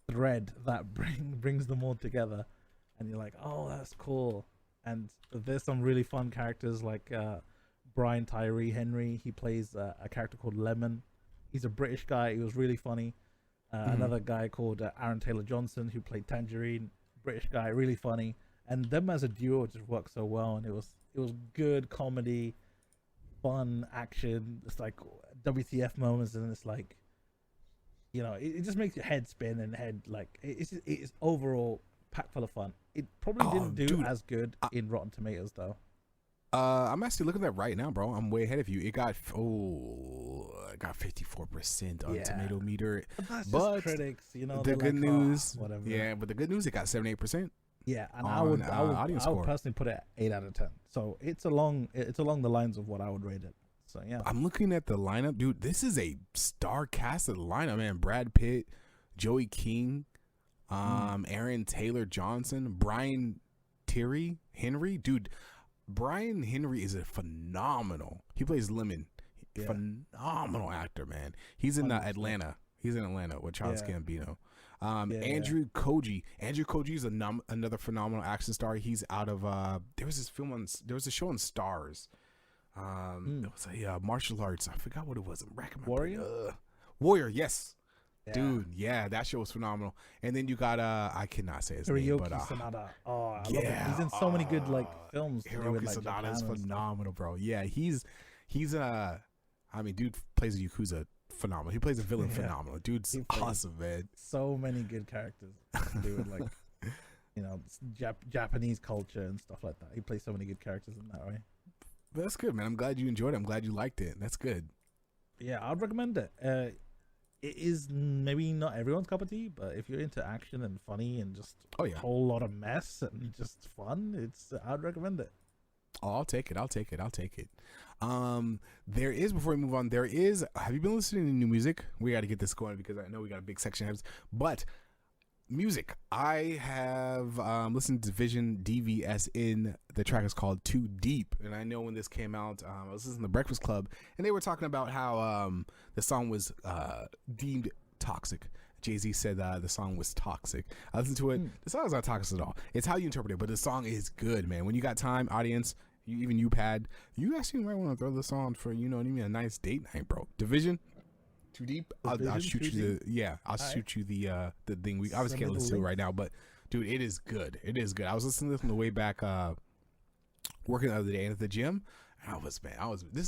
[SPEAKER 2] thread that brings them all together. And you're like, oh, that's cool. And there's some really fun characters like Brian Tyree Henry. He plays a character called Lemon. He's a British guy. He was really funny. Another guy called Aaron Taylor Johnson, who played Tangerine. British guy, really funny. And them as a duo just worked so well. And it was good comedy, fun action. It's like WTF moments, and it's like, you know, it just makes your head spin and it is overall packed full of fun. It probably didn't do as good in Rotten Tomatoes though.
[SPEAKER 1] I'm actually looking at that right now, bro. I'm way ahead of you. It got 54% on Tomato Meter.
[SPEAKER 2] But that's just critics, you know.
[SPEAKER 1] The good news,
[SPEAKER 2] whatever.
[SPEAKER 1] Yeah, but the good news, it got 78%.
[SPEAKER 2] Yeah, and I would personally put it at 8 out of 10. So it's along the lines of what I would rate it. So yeah,
[SPEAKER 1] I'm looking at the lineup, dude. This is a star-casted lineup, man. Brad Pitt, Joey King, Aaron Taylor Johnson, Brian Tyree Henry, dude. Brian Henry is a phenomenal. He plays Lemon. Phenomenal actor, man. He's in Atlanta. He's in Atlanta with Childish Gambino. Andrew Koji. Andrew Koji is another phenomenal action star. He's out of there was a show on Stars. It was a martial arts. I forgot what it was. Warrior, yes. Yeah. Dude, yeah, that show was phenomenal. And then you got I cannot say his name, but
[SPEAKER 2] Sanada. Oh, I love him. He's in so many good films.
[SPEAKER 1] Hiroki Sanada is phenomenal, bro. Yeah, he's I mean, dude plays a Yakuza phenomenal. He plays a villain phenomenal. Dude's awesome, man.
[SPEAKER 2] So many good characters to do with you know, Japanese culture and stuff like that. He plays so many good characters in that way.
[SPEAKER 1] But that's good, man. I'm glad you enjoyed it. I'm glad you liked it. That's good.
[SPEAKER 2] Yeah, I'd recommend it. It is maybe not everyone's cup of tea, but if you're into action and funny and just a whole lot of mess and just fun, I'd recommend it.
[SPEAKER 1] Oh, I'll take it. There is, before we move on, have you been listening to new music? We got to get this going because I know we got a big section of but music. I have listened to Division DVSN. The track is called Too Deep, and I know when this came out, I was listening to Breakfast Club, and they were talking about how the song was deemed toxic. Jay-Z said the song was toxic. I listened to it. The song is not toxic at all. It's how you interpret it, but the song is good, man. When you got time, audience, even you actually might want to throw this on for, you know what I mean, a nice date night, bro. Division Too Deep. I'll shoot you shoot you the thing. We obviously can't listen to it right now, but dude, it is good. It is good. I was listening to this on the way back working the other day at the gym. This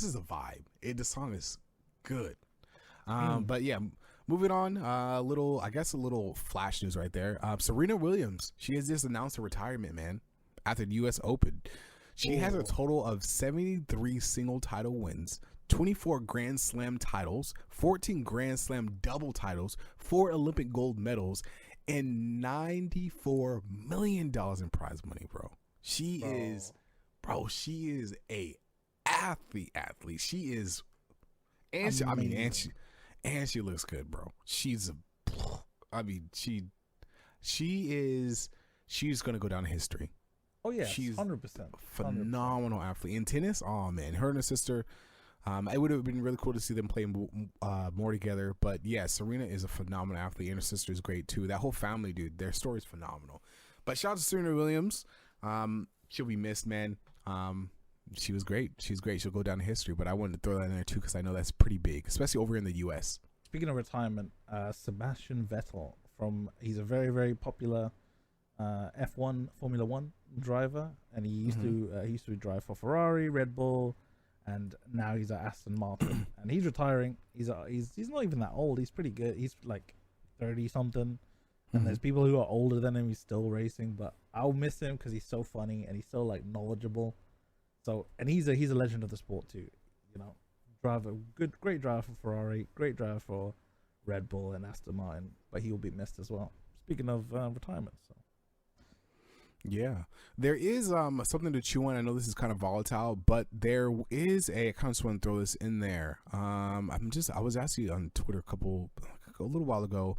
[SPEAKER 1] is a vibe. The song is good. But yeah, moving on, a little flash news right there. Serena Williams, she has just announced her retirement, man, after the U.S. Open. She has a total of 73 single title wins, 24 Grand Slam titles, 14 Grand Slam double titles, 4 Olympic gold medals, and $94 million in prize money, bro. She is a athlete. She is, and she looks good, bro. She's gonna go down in history.
[SPEAKER 2] Oh yeah,
[SPEAKER 1] she's
[SPEAKER 2] 100%.
[SPEAKER 1] Phenomenal athlete. In tennis, oh man, her and her sister. It would have been really cool to see them play more together. But yeah, Serena is a phenomenal athlete, and her sister is great too. That whole family, dude, their story is phenomenal. But shout out to Serena Williams. She'll be missed, man. She was great. She's great. She'll go down in history. But I wanted to throw that in there too because I know that's pretty big, especially over in the U.S.
[SPEAKER 2] Speaking of retirement, Sebastian Vettel, he's a very, very popular F1 Formula One driver, and he used to drive for Ferrari, Red Bull, and now he's at Aston Martin, and he's retiring. He's not even that old. He's pretty good. He's like 30 something, and there's people who are older than him. He's still racing, but I'll miss him because he's so funny and he's so like knowledgeable. So, and he's a legend of the sport too. You know, great driver for Ferrari, great driver for Red Bull and Aston Martin, but he will be missed as well. Speaking of retirement, so.
[SPEAKER 1] Yeah, there is something to chew on. I know this is kind of volatile, but there is I kind of just want to throw this in there. I was actually on Twitter a little while ago,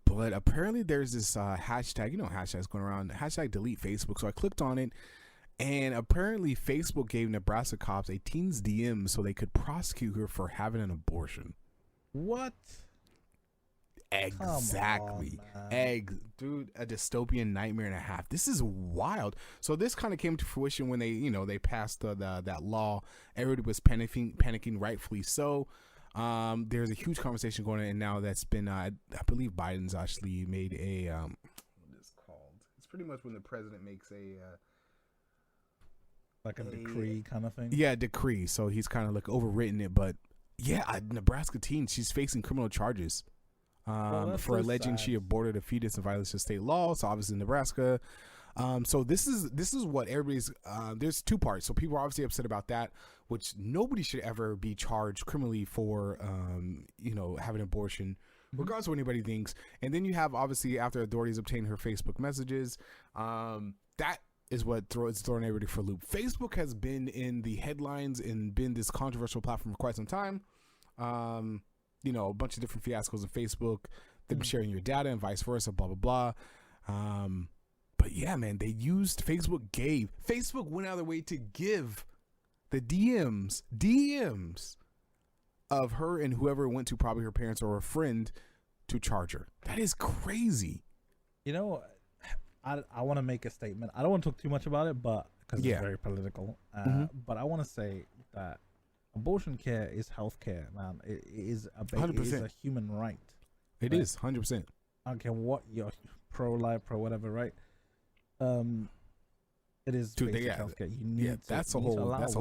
[SPEAKER 1] but apparently there's this hashtag, hashtags going around, hashtag delete Facebook. So I clicked on it, and apparently Facebook gave Nebraska cops a teen's DM so they could prosecute her for having an abortion.
[SPEAKER 2] What?
[SPEAKER 1] Exactly. Dude, a dystopian nightmare and a half. This is wild. So this kind of came to fruition when they passed that law. Everybody was panicking, rightfully so. There's a huge conversation going on, and now that's been I believe Biden's actually made a what is it called? It's pretty much when the president makes a
[SPEAKER 2] decree kind of thing.
[SPEAKER 1] Yeah, decree. So he's kind of like overwritten it, but yeah, a Nebraska teen, she's facing criminal charges. For alleging she aborted a fetus in violation of state law. So obviously Nebraska. So this is what everybody's. There's two parts. So people are obviously upset about that, which nobody should ever be charged criminally for, having an abortion, regardless of what anybody thinks. And then you have obviously after authorities obtain her Facebook messages, that is what throwing everybody for a loop. Facebook has been in the headlines and been this controversial platform for quite some time. A bunch of different fiascos on Facebook, them sharing your data and vice versa, blah, blah, blah. But yeah, man, Facebook went out of their way to give the DMs of her and whoever went to, probably her parents or a friend, to charge her. That is crazy.
[SPEAKER 2] I want to make a statement. I don't want to talk too much about it, but because it's very political. But I want to say that abortion care is health care, man. It is a human right.
[SPEAKER 1] It is 100%.
[SPEAKER 2] I don't care what you're pro-life, pro-whatever, right? It is basic health care. You need
[SPEAKER 1] that's a whole rabbit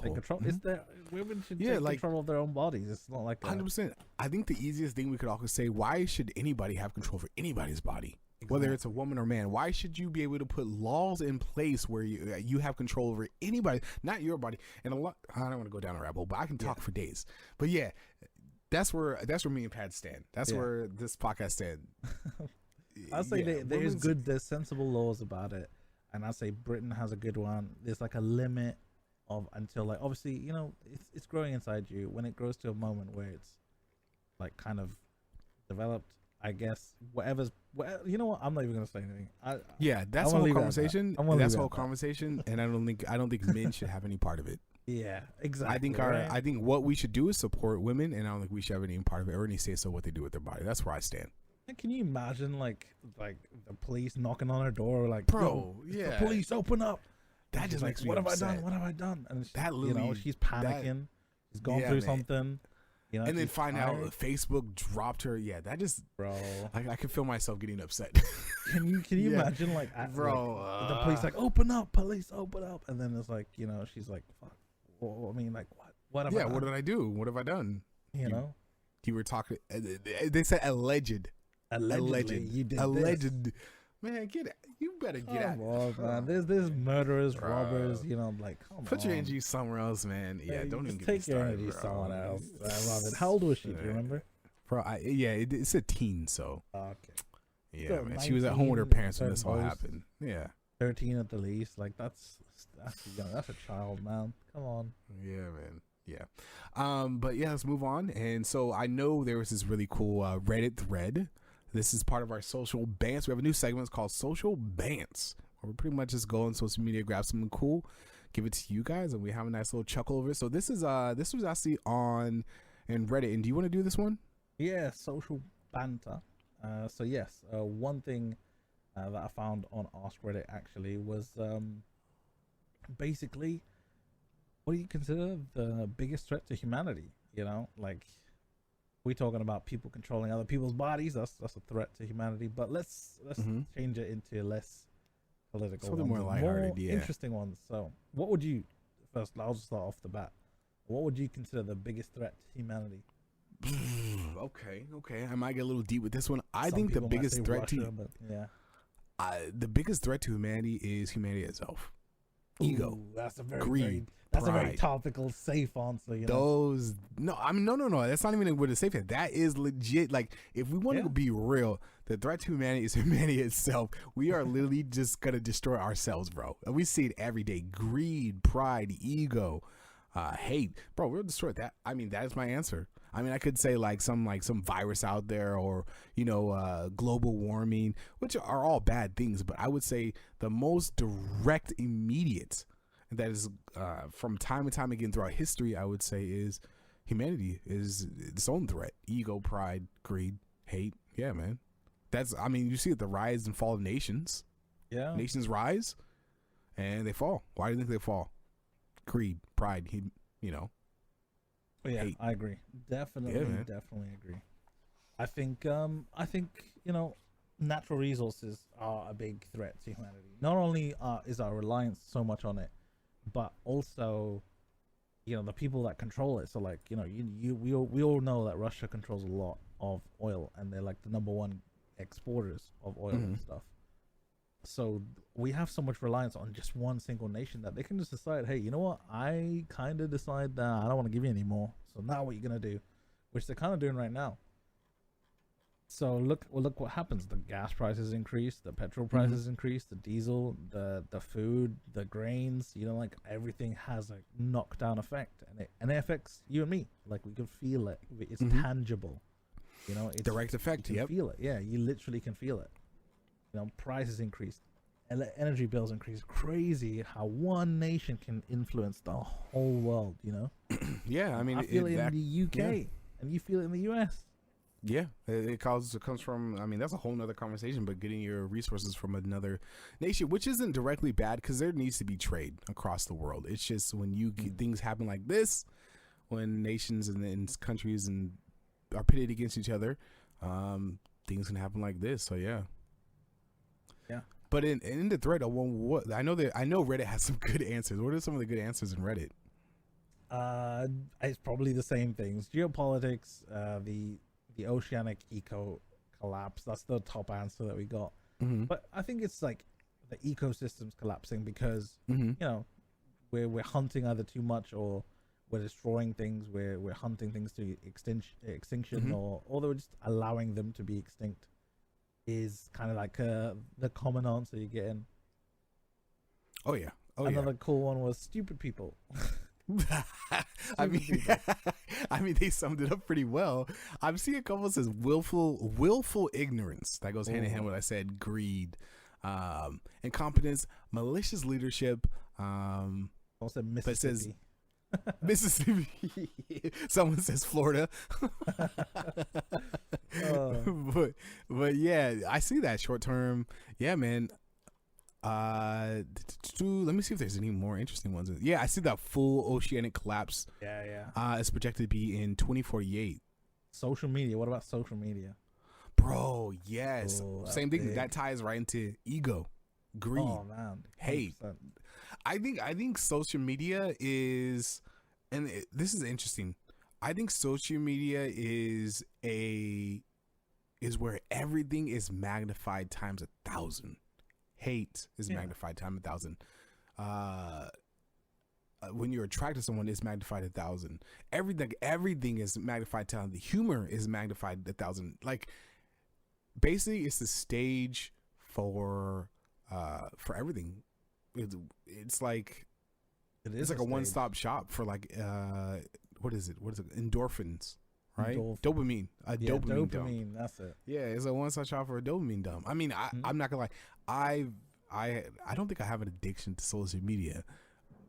[SPEAKER 1] hole.
[SPEAKER 2] Control. Is there women should take control of their own bodies? It's not like
[SPEAKER 1] 100%. I think the easiest thing we could also say: why should anybody have control over anybody's body? Whether it's a woman or man, why should you be able to put laws in place where you have control over anybody, not your body? And I don't want to go down a rabbit hole, but I can talk for days. But yeah, that's where me and Pat stand. That's where this podcast stand.
[SPEAKER 2] I'll say there's sensible laws about it, and I say Britain has a good one. There's like a limit of until like obviously it's growing inside you. When it grows to a moment where it's like kind of developed, I guess you know what? I'm not even gonna say anything.
[SPEAKER 1] That's the whole conversation. That's the whole conversation, and I don't think men should have any part of it.
[SPEAKER 2] Yeah, exactly.
[SPEAKER 1] I think what we should do is support women, and I don't think we should have any part of it or any say so what they do with their body. That's where I stand.
[SPEAKER 2] And can you imagine like the police knocking on her door, like,
[SPEAKER 1] bro,
[SPEAKER 2] the police open up?
[SPEAKER 1] That just makes me
[SPEAKER 2] what
[SPEAKER 1] upset.
[SPEAKER 2] What have I done? And
[SPEAKER 1] that
[SPEAKER 2] she's panicking. She's going through something.
[SPEAKER 1] And then find out Facebook dropped her. Yeah, that just,
[SPEAKER 2] bro.
[SPEAKER 1] I can feel myself getting upset.
[SPEAKER 2] Can you imagine bro? The police like open up, police open up, and then it's like she's like, fuck. Well, I mean, like what have I done?
[SPEAKER 1] What did I do? What have I done? You were talking. They said alleged.
[SPEAKER 2] Allegedly, you did
[SPEAKER 1] alleged.
[SPEAKER 2] This.
[SPEAKER 1] Man, you better get out.
[SPEAKER 2] Come on, man. There's murderers, robbers. Come
[SPEAKER 1] Put
[SPEAKER 2] on.
[SPEAKER 1] your energy somewhere else, man. Yeah, don't even get
[SPEAKER 2] take
[SPEAKER 1] me
[SPEAKER 2] your
[SPEAKER 1] started,
[SPEAKER 2] energy
[SPEAKER 1] bro.
[SPEAKER 2] somewhere else. I love it. How old was she? Do you remember?
[SPEAKER 1] Bro, it's a teen, so.
[SPEAKER 2] Okay.
[SPEAKER 1] Yeah, man. She was at home with her parents when this all happened. Yeah.
[SPEAKER 2] 13 at the least. Like that's a child, man. Come on.
[SPEAKER 1] Yeah, man. Yeah. But yeah, let's move on. And so I know there was this really cool Reddit thread. This is part of our social bants. We have a new segment called Social Bants, where we pretty much just go on social media, grab something cool, give it to you guys, and we have a nice little chuckle over it. So this was actually on in Reddit. And do you want to do this one?
[SPEAKER 2] Yeah, social banter. So yes, one thing that I found on Ask Reddit actually was basically, what do you consider the biggest threat to humanity? Like, we're talking about people controlling other people's bodies. That's a threat to humanity. But let's change it into less political,
[SPEAKER 1] something more lighthearted,
[SPEAKER 2] interesting ones. So, what would you first? I'll just start off the bat. What would you consider the biggest threat to humanity?
[SPEAKER 1] Okay. I might get a little deep with this one. I
[SPEAKER 2] Some
[SPEAKER 1] think the
[SPEAKER 2] people might
[SPEAKER 1] biggest
[SPEAKER 2] say
[SPEAKER 1] threat
[SPEAKER 2] Russia,
[SPEAKER 1] to
[SPEAKER 2] but yeah.
[SPEAKER 1] the biggest threat to humanity is humanity itself. Ego,
[SPEAKER 2] Ooh, that's a very,
[SPEAKER 1] greed,
[SPEAKER 2] that's a very
[SPEAKER 1] pride.
[SPEAKER 2] topical, safe answer. You know?
[SPEAKER 1] Those no, I mean no. That's not even with a safe. That is legit. Like if we want to be real, the threat to humanity is humanity itself. We are literally just gonna destroy ourselves, bro. And we see it every day. Greed, pride, ego, hate, bro. We'll destroy that. I mean, that is my answer. I mean, I could say like some virus out there, or global warming, which are all bad things. But I would say the most direct, immediate, that is from time and time again throughout history, I would say is humanity is its own threat. Ego, pride, greed, hate. Yeah, man. I mean, you see it, the rise and fall of nations.
[SPEAKER 2] Yeah.
[SPEAKER 1] Nations rise and they fall. Why do you think they fall? Greed, pride,
[SPEAKER 2] Yeah,
[SPEAKER 1] hate.
[SPEAKER 2] I agree. Definitely agree. I think natural resources are a big threat to humanity. Not only is our reliance so much on it, but also the people that control it. So like we all know that Russia controls a lot of oil, and they're like the number one exporters of oil and stuff. So we have so much reliance on just one single nation that they can just decide, hey, you know what, I kind of decide that I don't want to give you any more, so now what you gonna do, which they're kind of doing right now. So look what happens. The gas prices increase, the petrol prices increase, the diesel, the food, the grains, like everything has a knockdown effect, and it affects you and me. Like we can feel it. It's tangible. It's
[SPEAKER 1] direct effect.
[SPEAKER 2] You can feel it. Yeah, you literally can feel it. Prices increase, energy bills increase. Crazy how one nation can influence the whole world.
[SPEAKER 1] Yeah, I mean,
[SPEAKER 2] I feel it in the UK, and you feel it in the US.
[SPEAKER 1] Yeah, it comes from. I mean, that's a whole nother conversation. But getting your resources from another nation, which isn't directly bad, because there needs to be trade across the world. It's just when things happen like this, when nations and countries are pitted against each other, things can happen like this. So yeah. But in the thread, I know Reddit has some good answers. What are some of the good answers in Reddit?
[SPEAKER 2] It's probably the same things: geopolitics, the oceanic eco collapse. That's the top answer that we got. But I think it's like the ecosystem's collapsing because we're hunting either too much, or we're destroying things. We're hunting things to extinction, or we're just allowing them to be extinct. Is kind of like the common answer you're getting.
[SPEAKER 1] Oh yeah.
[SPEAKER 2] Another cool one was stupid people.
[SPEAKER 1] I mean, they summed it up pretty well. I've seen a couple that says willful ignorance. That goes hand in hand with what I said. Greed, incompetence, malicious leadership.
[SPEAKER 2] Also Mississippi.
[SPEAKER 1] But it says Mississippi. Someone says Florida. But yeah, I see that short term. Yeah, man. Let me see if there's any more interesting ones. Yeah, I see that full oceanic collapse.
[SPEAKER 2] Yeah.
[SPEAKER 1] It's projected to be in 2048.
[SPEAKER 2] Social media. What about social media?
[SPEAKER 1] Bro, yes. Same thing.
[SPEAKER 2] Big.
[SPEAKER 1] That ties right into ego, greed, hate. I think social media is, and this is interesting. I think social media is where everything is magnified times 1,000. Hate is magnified times 1,000. When you're attracted to someone, it's magnified 1,000. Everything is magnified 1,000. The humor is magnified 1,000. Like basically, it's the stage for everything. It's like a one-stop shop for like what is it? Endorphins, right? Dopamine. Dopamine dump.
[SPEAKER 2] That's it.
[SPEAKER 1] Yeah, it's a one-stop shop for a dopamine dump. I mean, I'm not gonna lie. I don't think I have an addiction to social media,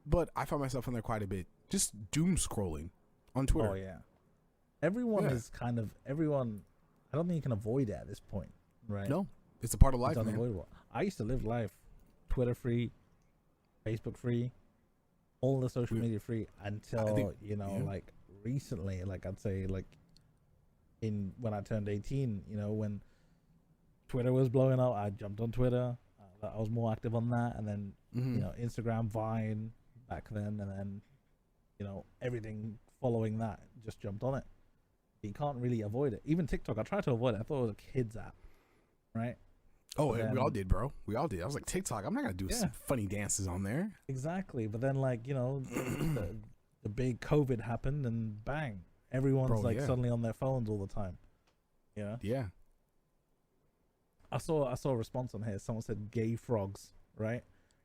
[SPEAKER 1] but I find myself on there quite a bit, just doom scrolling on Twitter.
[SPEAKER 2] Oh yeah, everyone is kind of everyone. I don't think you can avoid it at this point, right?
[SPEAKER 1] No, it's a part of life, man.
[SPEAKER 2] Unavoidable. I used to live life Twitter free, Facebook free, all the social media free until like recently, like I'd say like when I turned 18, when Twitter was blowing up, I jumped on Twitter. I was more active on that, and then Instagram, Vine back then, and then everything following that just jumped on it. You can't really avoid it. Even TikTok, I tried to avoid it. I thought it was a kids app, right?
[SPEAKER 1] Oh, we all did, bro. We all did. I was like, TikTok, I'm not gonna do some funny dances on there.
[SPEAKER 2] Exactly. But then, like, the big COVID happened, and bang, everyone's suddenly on their phones all the time.
[SPEAKER 1] Yeah.
[SPEAKER 2] I saw a response on here. Someone said gay frogs, right?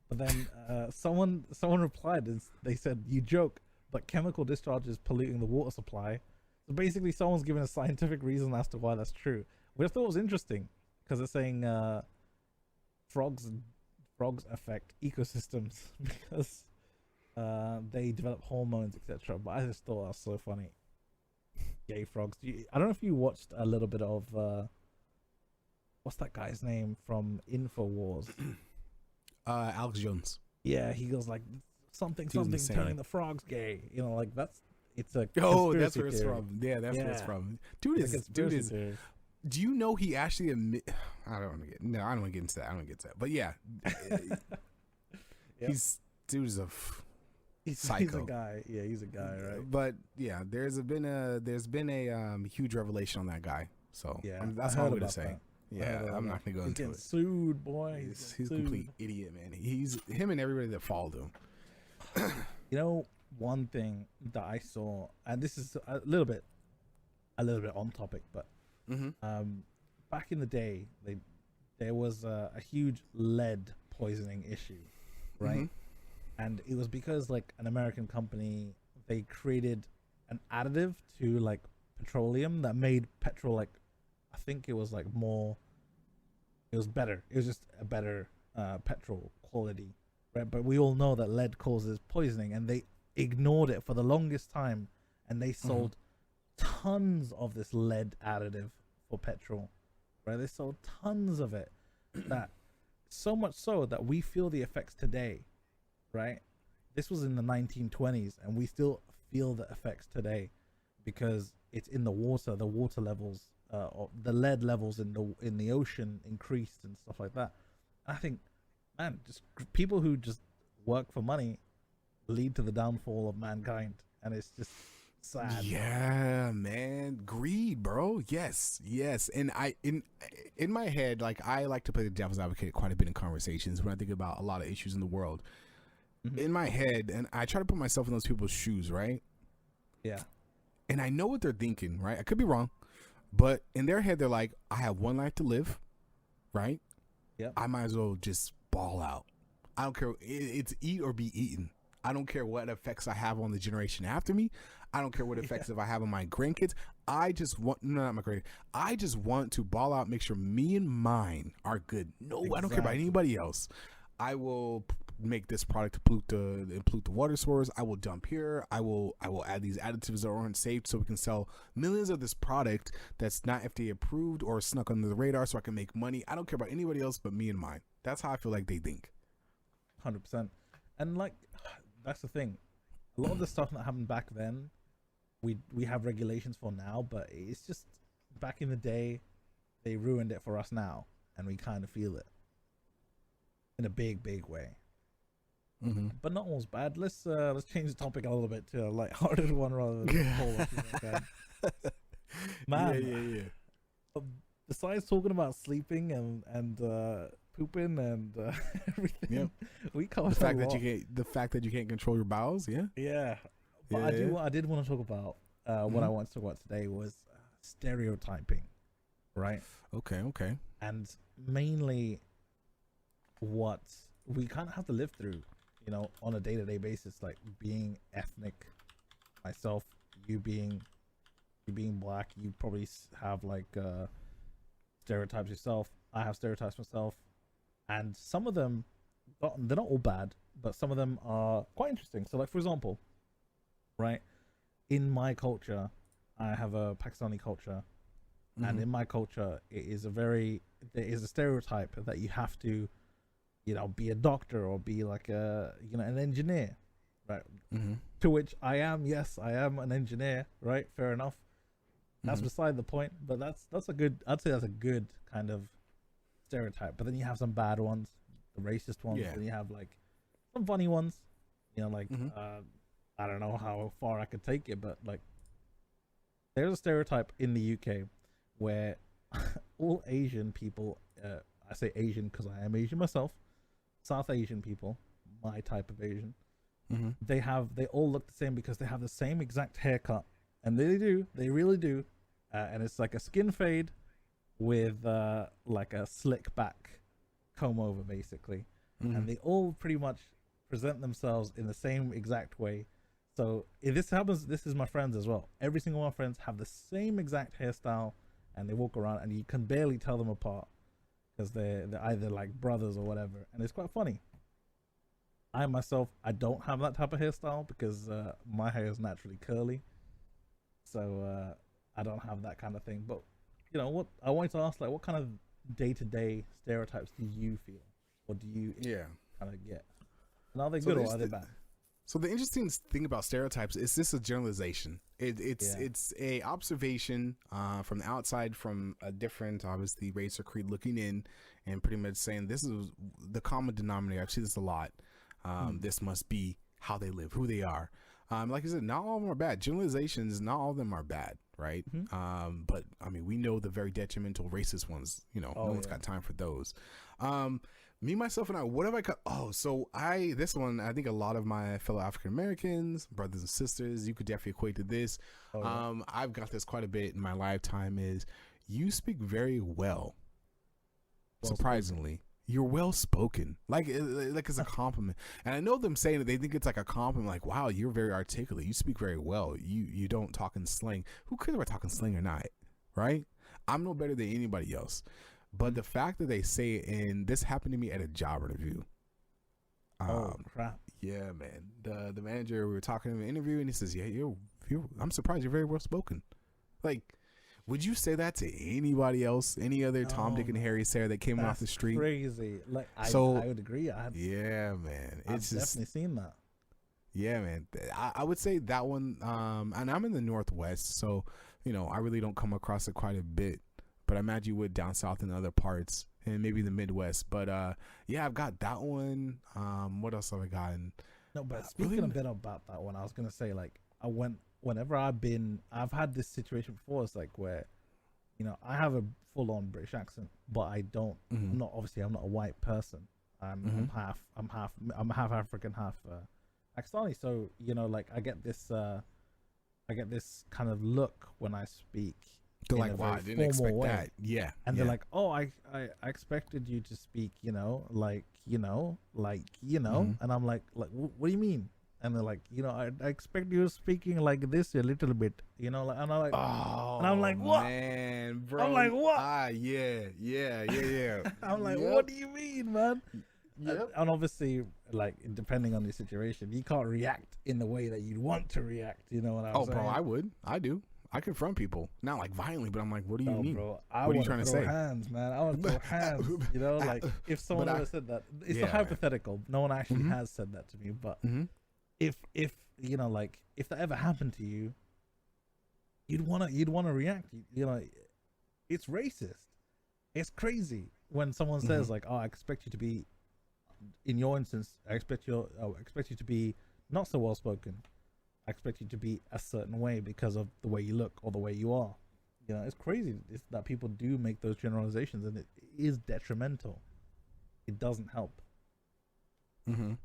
[SPEAKER 2] But then someone replied, and they said, "You joke, but chemical discharge is polluting the water supply." So basically, someone's given a scientific reason as to why that's true, which I thought was interesting, because it's saying frogs affect ecosystems because they develop hormones, etc. But I just thought that was so funny. Gay frogs. I don't know if you watched a little bit of what's that guy's name from InfoWars?
[SPEAKER 1] Alex Jones.
[SPEAKER 2] Yeah, he goes like something turning the frogs gay. It's a
[SPEAKER 1] that's where it's from. Yeah, that's where it's from. Dude is. Do you know he actually I don't want to get into that. But yeah, dude is a psycho.
[SPEAKER 2] He's a guy. Yeah, he's a guy, right?
[SPEAKER 1] But yeah, there's been a huge revelation on that guy. So
[SPEAKER 2] yeah,
[SPEAKER 1] that's all I'm gonna say. Yeah, I'm not gonna go into it.
[SPEAKER 2] Sued, boy.
[SPEAKER 1] He's a complete idiot, man. He's him and everybody that followed him.
[SPEAKER 2] One thing that I saw, and this is a little bit on topic, but back in the day, there was a huge lead poisoning issue, right? And it was because like an American company, they created an additive to like petroleum that made petrol like, I think it was like more, it was better. It was just a better petrol quality, right? But we all know that lead causes poisoning, and they ignored it for the longest time, and they sold tons of this lead additive for petrol, right? They sold tons of it, that so much so that we feel the effects today, right? This was in the 1920s, and we still feel the effects today because it's in the water. The water levels, or the lead levels in the ocean increased and stuff like that. I think, man, just people who just work for money lead to the downfall of mankind, and it's just sad.
[SPEAKER 1] Yeah, man, greed, bro. Yes. And in my head, like, I like to play the devil's advocate quite a bit in conversations when I think about a lot of issues in the world. In my head, and I try to put myself in those people's shoes, right?
[SPEAKER 2] Yeah.
[SPEAKER 1] And I know what they're thinking, right? I could be wrong, but in their head, they're like, I have one life to live, right?
[SPEAKER 2] Yeah.
[SPEAKER 1] I might as well just ball out. I don't care. It's eat or be eaten. I don't care what effects I have on the generation after me. I don't care what effects if I have on my grandkids. I just want, no, not my grandkids. I just want to ball out, make sure me and mine are good. No, exactly. I don't care about anybody else. I will make this product to pollute the water source. I will dump here. I will add these additives that aren't safe, so we can sell millions of this product that's not FDA approved or snuck under the radar, so I can make money. I don't care about anybody else but me and mine. That's how I feel like they think.
[SPEAKER 2] 100%. And like, that's the thing. A lot of the stuff that happened back then, we have regulations for now, but it's just back in the day, they ruined it for us now, and we kind of feel it in a big way. But not all's bad. Let's change the topic a little bit to a lighthearted one rather than man. Yeah. Besides talking about sleeping and pooping and everything, we covered
[SPEAKER 1] the fact that you can't control your bowels.
[SPEAKER 2] But I did want to talk about what I want to talk about today was stereotyping, right?
[SPEAKER 1] Okay.
[SPEAKER 2] And mainly what we kind of have to live through, on a day-to-day basis, like being ethnic, myself, you being black, you probably have like stereotypes yourself. I have stereotypes myself, and some of them, they're not all bad, but some of them are quite interesting. So like, for example, right, in my culture, I have a Pakistani culture, and in my culture, there is a stereotype that you have to, be a doctor or be like an engineer, right? To which I am an engineer, right? Fair enough. That's beside the point, but I'd say that's a good kind of stereotype. But then you have some bad ones, the racist ones, and you have like some funny ones, like I don't know how far I could take it, but like there's a stereotype in the UK where all Asian people, I say Asian because I am Asian myself, South Asian people, my type of Asian, they all look the same because they have the same exact haircut, and they really do, and it's like a skin fade with like a slick back comb over basically, and they all pretty much present themselves in the same exact way. So if this happens, this is my friends as well. Every single one of my friends have the same exact hairstyle, and they walk around, and you can barely tell them apart because they're either like brothers or whatever, and it's quite funny. I myself, I don't have that type of hairstyle because my hair is naturally curly, so I don't have that kind of thing. But you know what? I wanted to ask, like, what kind of day-to-day stereotypes do you feel, or do you kind of get? And are they good or are they bad?
[SPEAKER 1] So the interesting thing about stereotypes is this a generalization. It's a observation from the outside, from a different, obviously, race or creed looking in, and pretty much saying this is the common denominator. I've seen this a lot. This must be how they live, who they are. Like I said, not all of them are bad. Generalizations, not all of them are bad, right? But I mean, we know the very detrimental racist ones. You know, no one's got time for those. Me, myself, and I, what have I got? This one, I think a lot of my fellow African Americans, brothers and sisters, you could definitely equate to this. I've got this quite a bit in my lifetime is you speak very well. Surprisingly. You're well spoken, like it's a compliment, and I know them saying that they think it's like a compliment, like, wow, you're very articulate, you speak very well, you don't talk in slang. Who cares about talking slang or not, right? I'm no better than anybody else. But the fact that they say it, and this happened to me at a job interview.
[SPEAKER 2] Crap.
[SPEAKER 1] Yeah, man. The manager, we were talking in an interview, and he says, "Yeah, I'm surprised you're very well spoken." Like, would you say that to anybody else? Any other Tom, Dick, and Harry Sarah that came off the street?
[SPEAKER 2] Crazy. Like, I would agree.
[SPEAKER 1] Yeah, man.
[SPEAKER 2] I've definitely seen that.
[SPEAKER 1] Yeah, man. I would say that one. And I'm in the Northwest, so you know I really don't come across it quite a bit. But I imagine you would down south in other parts and maybe the Midwest. But yeah, I've got that one. What else have I gotten?
[SPEAKER 2] No, but speaking a bit about that one, I was gonna say, like, whenever I've had this situation before. It's like where, you know, I have a full-on British accent, but I don't. I'm not a white person. I'm half African, half Pakistani. So you know, like I get this kind of look when I speak.
[SPEAKER 1] They're like, wow, I didn't expect that. Yeah.
[SPEAKER 2] And they're like, oh, I expected you to speak, and I'm like, what do you mean? And they're like, I expect you speaking like this a little bit, and I'm like,
[SPEAKER 1] oh,
[SPEAKER 2] and I'm like, what?
[SPEAKER 1] Man, bro.
[SPEAKER 2] I'm like, what?
[SPEAKER 1] Yeah.
[SPEAKER 2] I'm like, what do you mean, man? Yep. And obviously, like, depending on the situation, you can't react in the way that you'd want to react. You know what I'm saying?
[SPEAKER 1] Oh, bro, I would. I do. I confront people, not like violently, but I'm like, what do you mean?
[SPEAKER 2] Bro,
[SPEAKER 1] what are you trying to say?
[SPEAKER 2] Hands, man. I want to throw hands. Like if someone ever said that, it's a hypothetical. No one actually has said that to me, but if like if that ever happened to you, you'd wanna react. It's racist. It's crazy when someone says like, "Oh, I expect you to be." In your instance, I expect you to be not so well spoken. I expect you to be a certain way because of the way you look or the way you are. It's crazy that people do make those generalizations, and it is detrimental. It doesn't help. I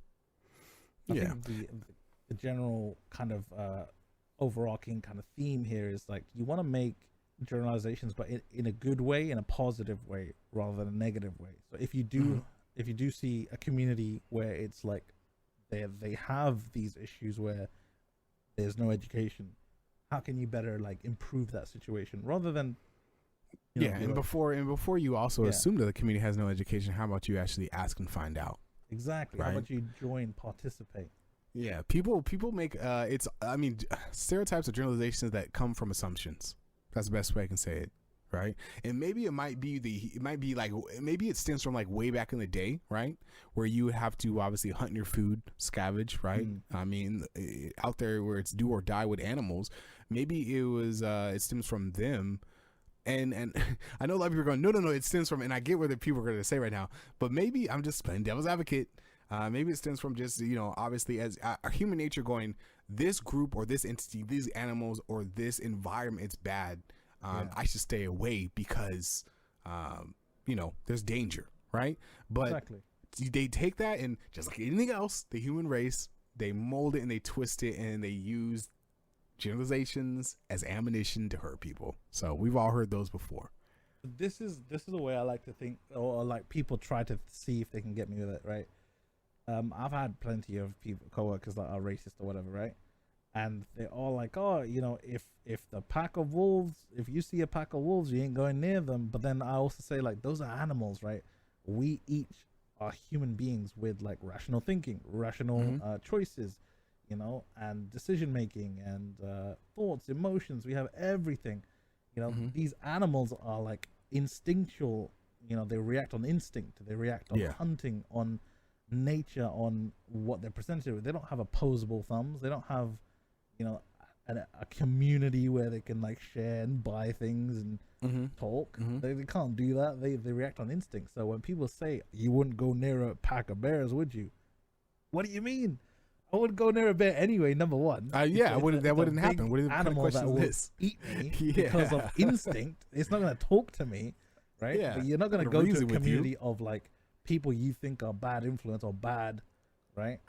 [SPEAKER 2] think the general kind of overarching kind of theme here is like you want to make generalizations, but in a good way, in a positive way, rather than a negative way. So if you do see a community where it's like they have these issues where there's no education, how can you better like improve that situation rather than before you also assume that the community has no education, how about you actually ask and find out? Exactly. Right? How about you participate?
[SPEAKER 1] Yeah, people make stereotypes or generalizations that come from assumptions. That's the best way I can say it. Right. And maybe maybe it stems from like way back in the day, right? Where you would have to obviously hunt your food, scavenge, right? I mean, out there where it's do or die with animals, maybe it stems from them. And I know a lot of people are going, no, it stems from, and I get what the people are going to say right now, but maybe I'm just playing devil's advocate. Maybe it stems from just, obviously as human nature going, this group or this entity, these animals or this environment, it's bad. I should stay away because, there's danger, right? But
[SPEAKER 2] Exactly.
[SPEAKER 1] they take that and just like anything else, the human race, they mold it and they twist it and they use generalizations as ammunition to hurt people. So we've all heard those before.
[SPEAKER 2] This is the way I like to think, or like people try to see if they can get me with it, right? I've had plenty of people, coworkers that are racist or whatever, right? And they're all like, oh, if the pack of wolves, if you see a pack of wolves, you ain't going near them. But then I also say, like, those are animals, right? We each are human beings with like rational thinking, rational choices, and decision making and thoughts, emotions. We have everything. These animals are like instinctual. They react on instinct. They react on hunting, on nature, on what they're presented with. They don't have opposable thumbs. They don't have a community where they can like share and buy things and talk. They can't do that. They react on instinct. So when people say you wouldn't go near a pack of bears, would you? What do you mean? I wouldn't go near a bear anyway, number one.
[SPEAKER 1] I wouldn't. That wouldn't happen. What
[SPEAKER 2] animal that will eat me because of instinct. It's not going to talk to me, right?
[SPEAKER 1] Yeah.
[SPEAKER 2] But you're not going to go to a community of like people you think are bad influence or bad, right?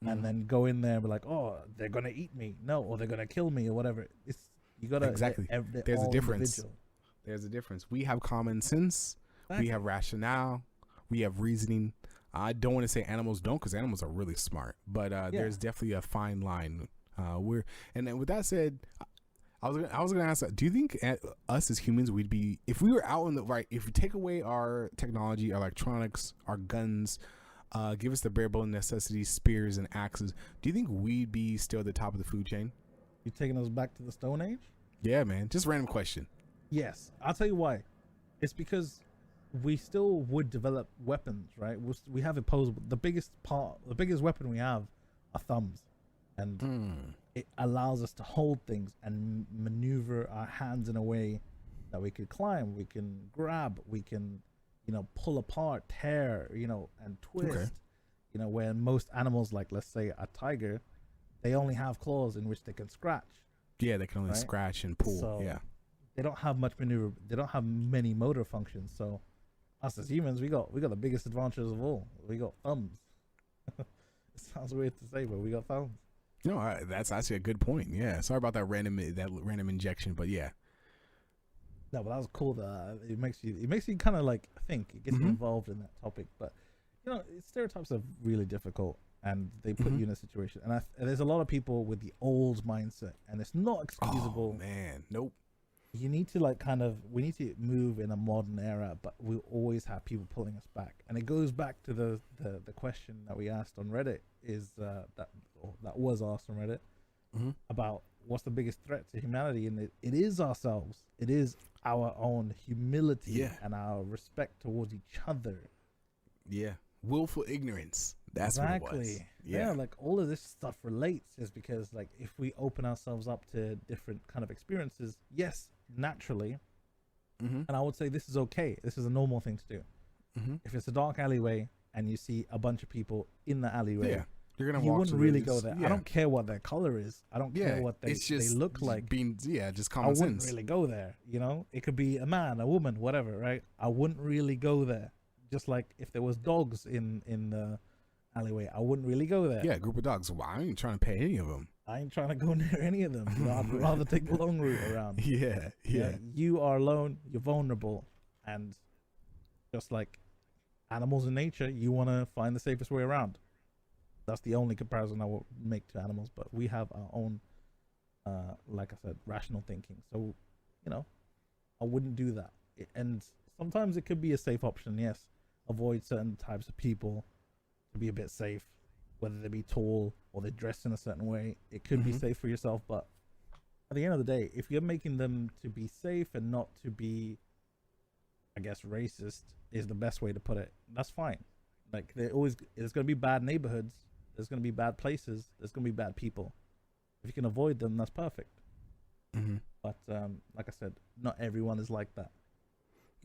[SPEAKER 2] And then go in there and be like, oh, they're going to eat me. No, or they're going to kill me or whatever. You got to...
[SPEAKER 1] Exactly. There's a difference. There's a difference. We have common sense. Exactly. We have rationale. We have reasoning. I don't want to say animals don't, because animals are really smart. But there's definitely a fine line. And then with that said, I was gonna ask, do you think us as humans, we'd be, if we were out in the right, if we take away our technology, our electronics, our guns, give us the bare bone necessities, spears and axes, do you think we'd be still at the top of the food chain?
[SPEAKER 2] You taking us back to the Stone Age?
[SPEAKER 1] Yeah, man. Just random question.
[SPEAKER 2] Yes, I'll tell you why. It's because we still would develop weapons, right? We have opposable. The biggest weapon we have are thumbs, and it allows us to hold things and maneuver our hands in a way that we could climb, we can grab, we can, pull apart, tear, and twist. Okay. Where most animals, like let's say a tiger, they only have claws in which they can scratch.
[SPEAKER 1] Yeah, they can only scratch and pull. So yeah,
[SPEAKER 2] they don't have much maneuver. They don't have many motor functions. So us as humans, we got the biggest advantages of all. We got thumbs. It sounds weird to say, but we got thumbs.
[SPEAKER 1] No, that's actually a good point. Yeah, sorry about that random injection, but yeah.
[SPEAKER 2] No, but that was cool. It makes you kind of like think. It gets you involved in that topic. But stereotypes are really difficult, and they put you in a situation. And there's a lot of people with the old mindset, and it's not excusable.
[SPEAKER 1] Oh man, nope.
[SPEAKER 2] You need to we need to move in a modern era, but we always have people pulling us back. And it goes back to the question that we asked on Reddit, that was asked on Reddit about what's the biggest threat to humanity, and it is ourselves. It is our own humility and our respect towards each other.
[SPEAKER 1] Yeah, willful ignorance. That's exactly what it was.
[SPEAKER 2] Yeah, like all of this stuff relates is because like if we open ourselves up to different kind of experiences, yes, naturally, and I would say this is okay. This is a normal thing to do. If it's a dark alleyway and you see a bunch of people in the alleyway,
[SPEAKER 1] you're gonna
[SPEAKER 2] you wouldn't really go there. I don't care what their color is. I don't care what they look like.
[SPEAKER 1] Just common sense.
[SPEAKER 2] I wouldn't really go there. It could be a man, a woman, whatever, right? I wouldn't really go there. Just like if there was dogs in the alleyway, I wouldn't really go there.
[SPEAKER 1] Yeah, a group of dogs. Well, I ain't trying to pay any of them.
[SPEAKER 2] I ain't trying to go near any of them. I'd rather take the long route around.
[SPEAKER 1] Yeah.
[SPEAKER 2] You are alone. You're vulnerable, and just like animals in nature, you want to find the safest way around. That's the only comparison I will make to animals. But we have our own, like I said, rational thinking. So, I wouldn't do that. And sometimes it could be a safe option. Yes, avoid certain types of people to be a bit safe, whether they be tall or they're dressed in a certain way. It could be safe for yourself, but at the end of the day, if you're making them to be safe and not to be, I guess, racist is the best way to put it, that's fine. Like there's going to be bad neighborhoods, there's going to be bad places, there's going to be bad people. If you can avoid them, that's perfect. But like I said, not everyone is like that.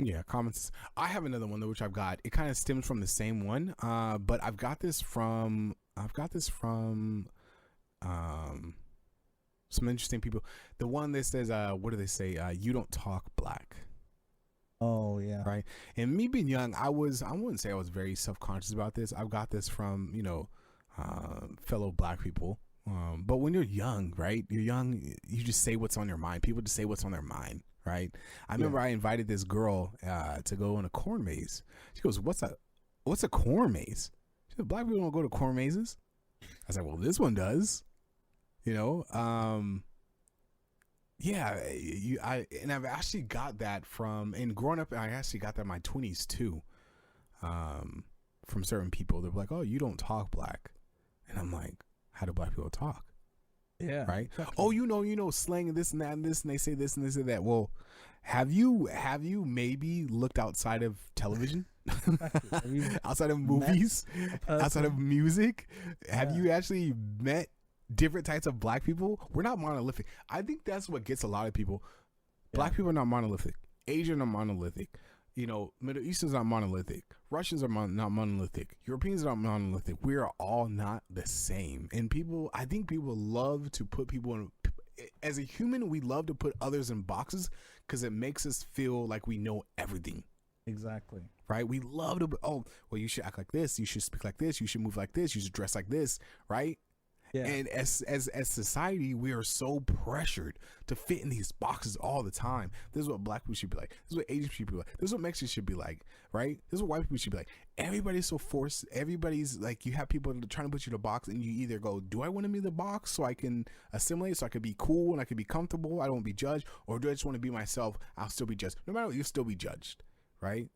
[SPEAKER 1] Yeah, comments. I have another one though, which I've got. It kind of stems from the same one, but I've got this from some interesting people. The one that says, what do they say? You don't talk black.
[SPEAKER 2] Oh yeah.
[SPEAKER 1] Right. And me being young, I wouldn't say I was very self-conscious about this. I've got this from, fellow black people. But when you're young, right? You're young, you just say what's on your mind. People just say what's on their mind, right? I remember I invited this girl to go in a corn maze. She goes, what's a corn maze? She said, black people don't go to corn mazes. I was like, well, this one does. I've actually got that and growing up, I actually got that in my 20s too. From certain people, they're like, oh, you don't talk black. And I'm like, how do black people talk?
[SPEAKER 2] Yeah.
[SPEAKER 1] Right.
[SPEAKER 2] Exactly.
[SPEAKER 1] Oh, slang and this and that and this, and they say this and they say that. Well, have you maybe looked outside of television? Outside of movies? Outside of music? Have you actually met different types of black people? We're not monolithic. I think that's what gets a lot of people. Black people are not monolithic. Asian are monolithic. Middle Easterns are monolithic. Russians are not monolithic. Europeans are not monolithic. We are all not the same. And I think people love to put people in. As a human, we love to put others in boxes because it makes us feel like we know everything.
[SPEAKER 2] Exactly.
[SPEAKER 1] Right? We love to. Oh, well, you should act like this. You should speak like this. You should move like this. You should dress like this. Right? Yeah. And as society, we are so pressured to fit in these boxes all the time. This is what black people should be like. This is what Asian people should be like. This is what Mexicans should be like, right? This is what white people should be like. Everybody's so forced. Everybody's like, you have people trying to put you in a box, and you either go, do I want to be in the box so I can assimilate, so I can be cool and I can be comfortable, I don't be judged, or do I just want to be myself? I'll still be judged. No matter what, you'll still be judged, right?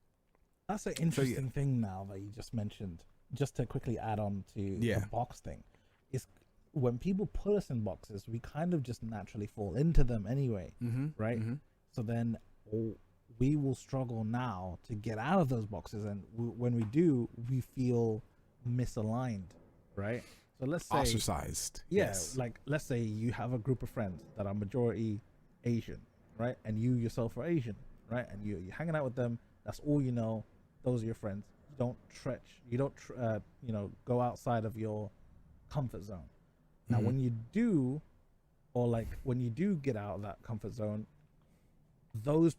[SPEAKER 2] That's an interesting thing now that you just mentioned. Just to quickly add on to the box thing, is when people put us in boxes, we kind of just naturally fall into them anyway, right? Mm-hmm. So then we will struggle now to get out of those boxes, and when we do, we feel misaligned, right? So let's say
[SPEAKER 1] ostracized.
[SPEAKER 2] Yeah, yes. Like let's say you have a group of friends that are majority Asian, right? And you yourself are Asian, right? And you're hanging out with them. That's all you know. Those are your friends. You don't go outside of your comfort zone. Now, when you do, when you do get out of that comfort zone, those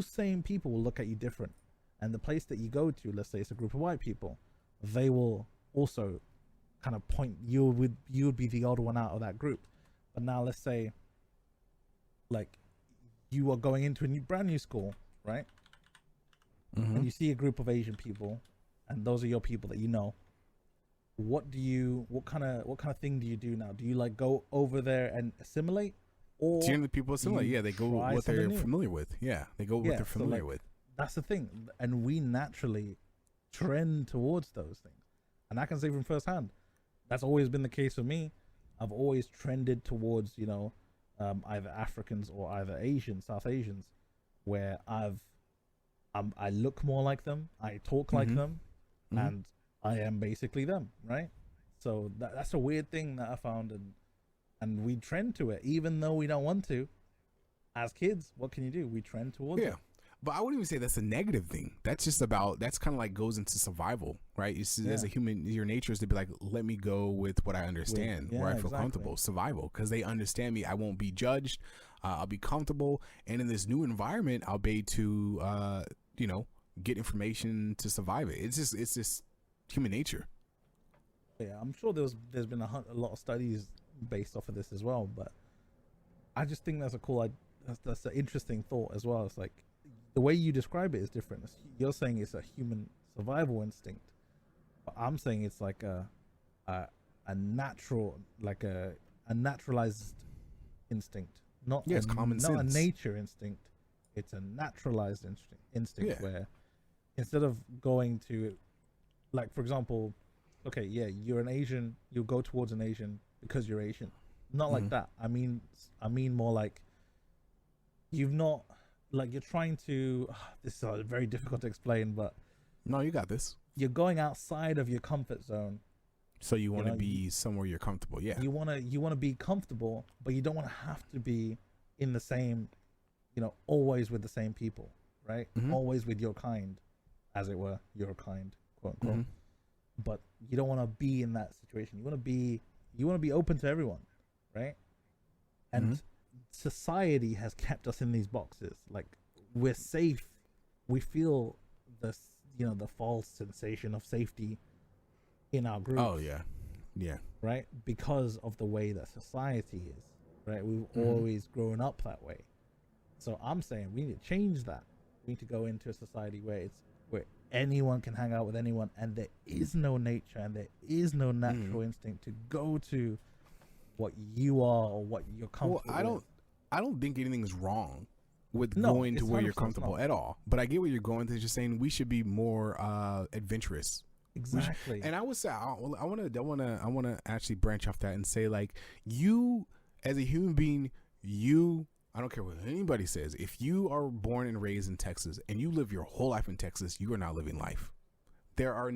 [SPEAKER 2] same people will look at you different. And the place that you go to, let's say it's a group of white people, they will also kind of point, you would be the odd one out of that group. But now let's say, like, you are going into a brand new school, right? And you see a group of Asian people, and those are your people that you know. What kind of thing do you do now? Do you like go over there and assimilate, or
[SPEAKER 1] do the people assimilate? Yeah, they go what they're familiar with. Yeah, they go what they're familiar with.
[SPEAKER 2] That's the thing, and we naturally trend towards those things. And I can say from firsthand, that's always been the case for me. I've always trended towards either Africans or either South Asians, where I look more like them, I talk like them, and I am basically them, right? So that's a weird thing that I found, and we trend to it, even though we don't want to. As kids, what can you do? We trend towards it.
[SPEAKER 1] But I wouldn't even say that's a negative thing. That's just that's kind of like goes into survival, right? As a human, your nature is to be like, let me go with what I understand, where I feel comfortable. Survival, because they understand me. I won't be judged. I'll be comfortable, and in this new environment, I'll be able to, get information to survive it. It's just human nature.
[SPEAKER 2] Yeah, I'm sure there's been a lot of studies based off of this as well, but I just think that's that's an interesting thought as well. It's like the way you describe it is different. You're saying it's a human survival instinct, but I'm saying it's like a natural, like a naturalized instinct, not
[SPEAKER 1] common sense.
[SPEAKER 2] Not a nature instinct. It's a naturalized instinct where instead of going to, like, for example, okay, you're an Asian, you'll go towards an Asian because you're Asian. Not like that. I mean more like you're trying to, this is very difficult to explain, but
[SPEAKER 1] no, you got this.
[SPEAKER 2] You're going outside of your comfort zone.
[SPEAKER 1] So you want to be somewhere you're comfortable. Yeah.
[SPEAKER 2] You want to be comfortable, but you don't want to have to be in the same, always with the same people, right? Always with your kind, as it were, your kind, quote unquote. But you don't want to be in that situation. You want to be You want to be open to everyone, right? And society has kept us in these boxes. Like, we're safe. We feel the the false sensation of safety in our group.
[SPEAKER 1] Oh yeah, yeah.
[SPEAKER 2] Right, because of the way that society is. Right, we've always grown up that way. So I'm saying we need to change that. We need to go into a society where anyone can hang out with anyone, and there is no nature and there is no natural instinct to go to what you are or what you're comfortable with.
[SPEAKER 1] I don't think anything's wrong with going to where you're comfortable at all. But I get where you're going to. Just saying we should be more adventurous.
[SPEAKER 2] Exactly.
[SPEAKER 1] And I would say I want to actually branch off that and say, like, you as a human being, I don't care what anybody says. If you are born and raised in Texas and you live your whole life in Texas, you are not living life. There are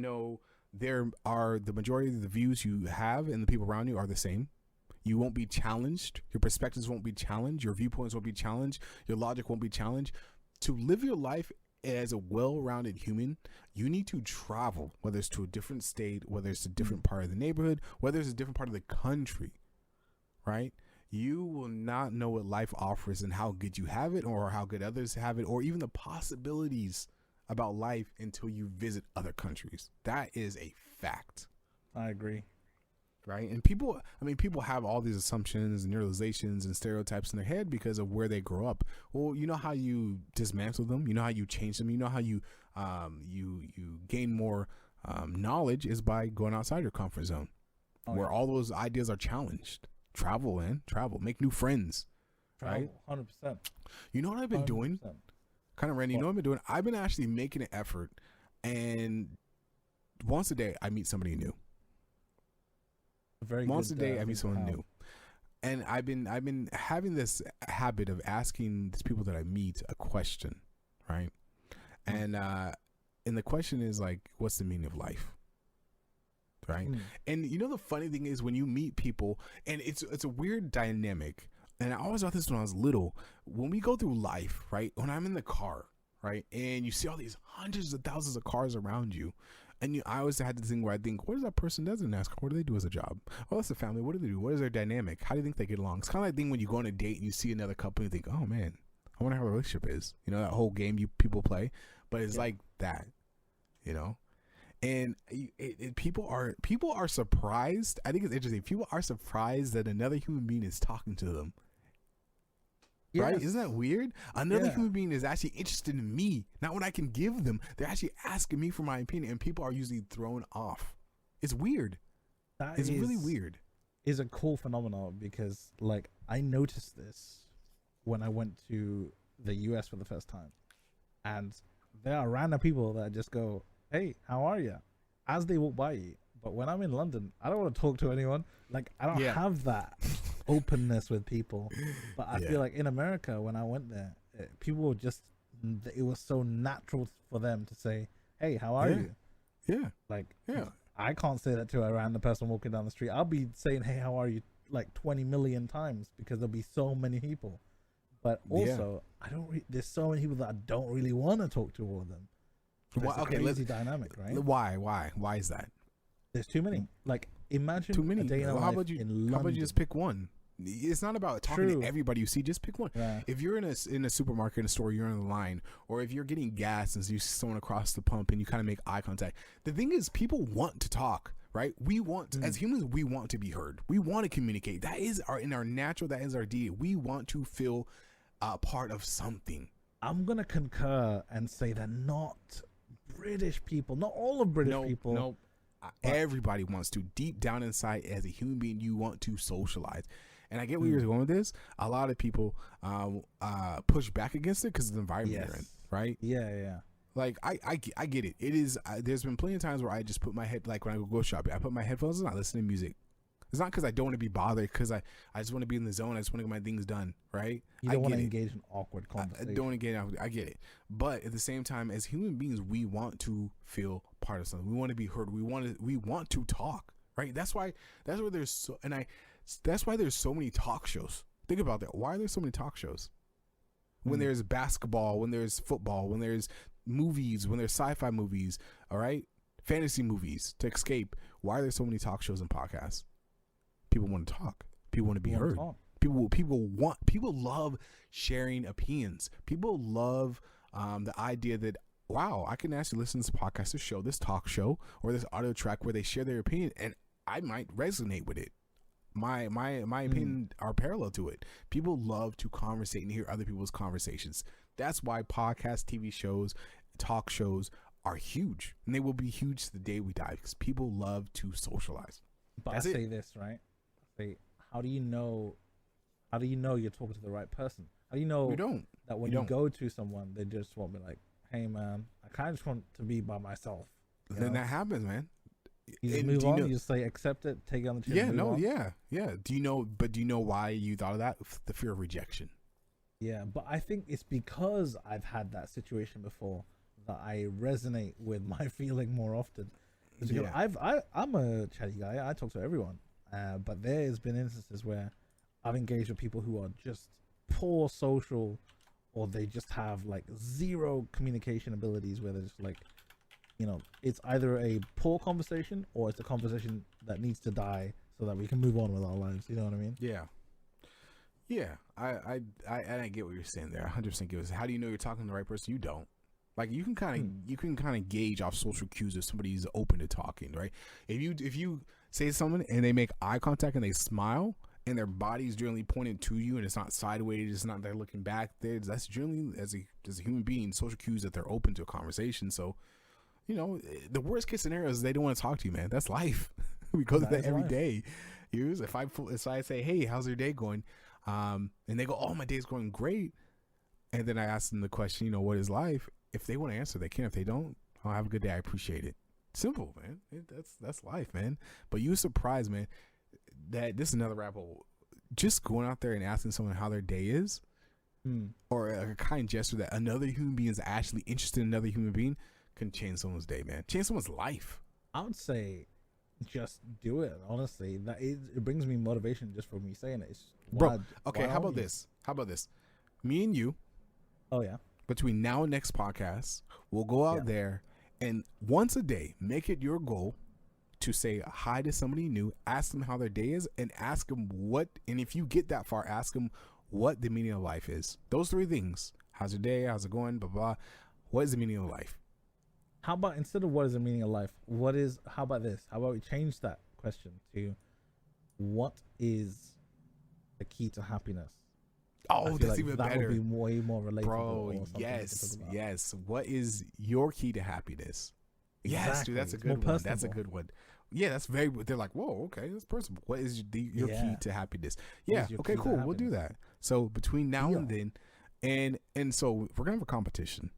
[SPEAKER 1] the majority of the views you have and the people around you are the same. You won't be challenged. Your perspectives won't be challenged. Your viewpoints won't be challenged. Your logic won't be challenged. To live your life as a well-rounded human, you need to travel, whether it's to a different state, whether it's a different part of the neighborhood, whether it's a different part of the country, right? You will not know what life offers and how good you have it or how good others have it or even the possibilities about life until you visit other countries. That is a fact.
[SPEAKER 2] I agree.
[SPEAKER 1] Right? And people have all these assumptions and generalizations and stereotypes in their head because of where they grow up. Well, you know how you dismantle them? You know how you change them? You know how you gain more knowledge is by going outside your comfort zone where all those ideas are challenged. Travel, man. Travel. Make new friends. Right?
[SPEAKER 2] 100%.
[SPEAKER 1] You know what I've been 100%. Doing? Kind of, Randy, you know what I've been doing? I've been actually making an effort, and once a day, I meet somebody new. Once a day, I meet someone new. And I've been having this habit of asking these people that I meet a question, right? And the question is like, what's the meaning of life? Right. And you know, the funny thing is when you meet people, and it's a weird dynamic. And I always thought this when I was little, when we go through life, right? When I'm in the car, right? And you see all these hundreds of thousands of cars around you. And I always had this thing where I think, what does that person does in NASCAR? What do they do as a job? Oh, that's a family. What do they do? What is their dynamic? How do you think they get along? It's kind of like the thing when you go on a date and you see another couple and you think, oh man, I wonder how the relationship is. You know, that whole game people play, but it's like that, you know? And people are surprised. I think it's interesting. People are surprised that another human being is talking to them. Yes. Right? Isn't that weird? Another human being is actually interested in me, not what I can give them. They're actually asking me for my opinion, and people are usually thrown off. It's weird. It's really weird.
[SPEAKER 2] Is a cool phenomenon because, like, I noticed this when I went to the US for the first time, and there are random people that just go, "Hey, how are you?" as they walk by you. But when I'm in London, I don't want to talk to anyone. Like, I don't have that openness with people. But I feel like in America, when I went there, people were just, it was so natural for them to say, "Hey, how are you?"
[SPEAKER 1] Yeah.
[SPEAKER 2] Like, I can't say that to a random person walking down the street. I'll be saying, "Hey, how are you?" like 20 million times because there'll be so many people. But also, there's so many people that I don't really want to talk to all of them.
[SPEAKER 1] Well, okay,
[SPEAKER 2] crazy dynamic, right?
[SPEAKER 1] Why is that?
[SPEAKER 2] There's too many. Like, imagine
[SPEAKER 1] too many.
[SPEAKER 2] A day in
[SPEAKER 1] how about you just pick one? It's not about talking to everybody you see. Just pick one. Yeah. If you're in a supermarket, in a store, you're in the line, or if you're getting gas and you see someone across the pump and you kind of make eye contact. The thing is, people want to talk, right? We want, as humans, we want to be heard. We want to communicate. That is in our natural. That is our DNA. We want to feel part of something.
[SPEAKER 2] I'm gonna concur and say that not British people, not all of British people.
[SPEAKER 1] No, everybody wants to. Deep down inside, as a human being, you want to socialize. And I get where you're going with this. A lot of people push back against it because of the environment they're in, right?
[SPEAKER 2] Yeah.
[SPEAKER 1] Like, I get it. It is. There's been plenty of times where I just put my head, like when I go shopping, I put my headphones on, I listen to music. It's not because I don't want to be bothered, because I just want to be in the zone. I just want to get my things done, right?
[SPEAKER 2] You don't want to engage in awkward conversation.
[SPEAKER 1] I don't want to get out. I get it. But at the same time, as human beings, we want to feel part of something. We want to be heard. We want to talk, right? That's why there's so many talk shows. Think about that. Why are there so many talk shows? When there's basketball, when there's football, when there's movies, when there's sci-fi movies, all right? Fantasy movies to escape. Why are there so many talk shows and podcasts? People want to talk. People want to be heard. People love sharing opinions. People love the idea that, wow, I can actually listen to this podcast, this show, this talk show, or this audio track where they share their opinion, and I might resonate with it. My opinion are parallel to it. People love to conversate and hear other people's conversations. That's why podcasts, TV shows, talk shows are huge, and they will be huge to the day we die, because people love to socialize.
[SPEAKER 2] But
[SPEAKER 1] That's
[SPEAKER 2] I say this, right? How do you know you're talking to the right person? How do you know that when you go to someone, they just want to be like, hey man, I kind of just want to be by myself.
[SPEAKER 1] Then that happens, man.
[SPEAKER 2] You just move on. You just say accept it, take it on the chin.
[SPEAKER 1] Yeah. Do you know why you thought of that? The fear of rejection.
[SPEAKER 2] Yeah, but I think it's because I've had that situation before that I resonate with my feeling more often. I'm a chatty guy. I talk to everyone, but there's been instances where I've engaged with people who are just poor social, or they just have like zero communication abilities, where they're just like, it's either a poor conversation or it's a conversation that needs to die so that we can move on with our lives. You know what I mean?
[SPEAKER 1] Yeah. I get what you're saying there. 100% get it. How do you know you're talking to the right person? You don't. Like, you can kind of gauge off social cues if somebody's open to talking, right? If you say something and they make eye contact and they smile and their body's generally pointed to you and it's not sideways, it's not they're looking back there, that's generally, as a human being, social cues that they're open to a conversation. So, the worst case scenario is they don't want to talk to you, man. That's life. We go through that every day. If I say, hey, how's your day going? And they go, oh, my day's going great. And then I ask them the question, what is life? If they want to answer, they can. If they don't, I'll have a good day. I appreciate it. Simple, man. That's life, man. But you were surprised, man, that this is another rabbit hole. Just going out there and asking someone how their day is, or a kind gesture that another human being is actually interested in another human being, can change someone's day, man. Change someone's life.
[SPEAKER 2] I would say just do it. Honestly, it brings me motivation just for me saying it.
[SPEAKER 1] How about this? Me and you.
[SPEAKER 2] Oh yeah.
[SPEAKER 1] Between now and next podcast, we'll go out there and once a day, make it your goal to say hi to somebody new, ask them how their day is, and ask them and if you get that far, ask them what the meaning of life is. Those three things. How's your day? How's it going? Blah, blah. What is the meaning of life?
[SPEAKER 2] How about, instead of what is the meaning of life, how about this? How about we change that question to what is the key to happiness?
[SPEAKER 1] Oh, that's even
[SPEAKER 2] that
[SPEAKER 1] better.
[SPEAKER 2] That would be way more relatable.
[SPEAKER 1] Bro, yes. What is your key to happiness? Exactly. Yes, dude, that's a good one. That's a good one. Yeah, that's very, they're like, whoa, okay, that's personal. What is your key to happiness? Yeah, okay, cool. We'll do that. So between now and then, and so we're going to have a competition.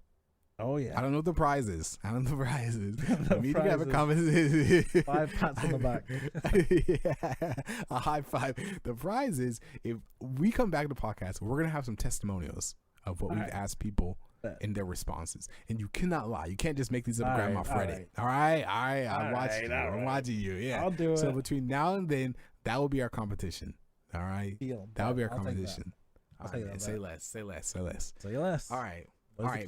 [SPEAKER 2] Oh yeah.
[SPEAKER 1] I don't know what the prize is. We need to have a competition.
[SPEAKER 2] 5 pats on the back.
[SPEAKER 1] Yeah, a high five. The prize is, if we come back to the podcast, we're gonna have some testimonials of what we've asked people and their responses. And you cannot lie. You can't just make these up Grandma Freddy. All right. I'm watching you. I'm watching you. Yeah.
[SPEAKER 2] I'll do it.
[SPEAKER 1] So between now and then, that will be our competition. All right. That will be our competition. All right, say less. All right. All right,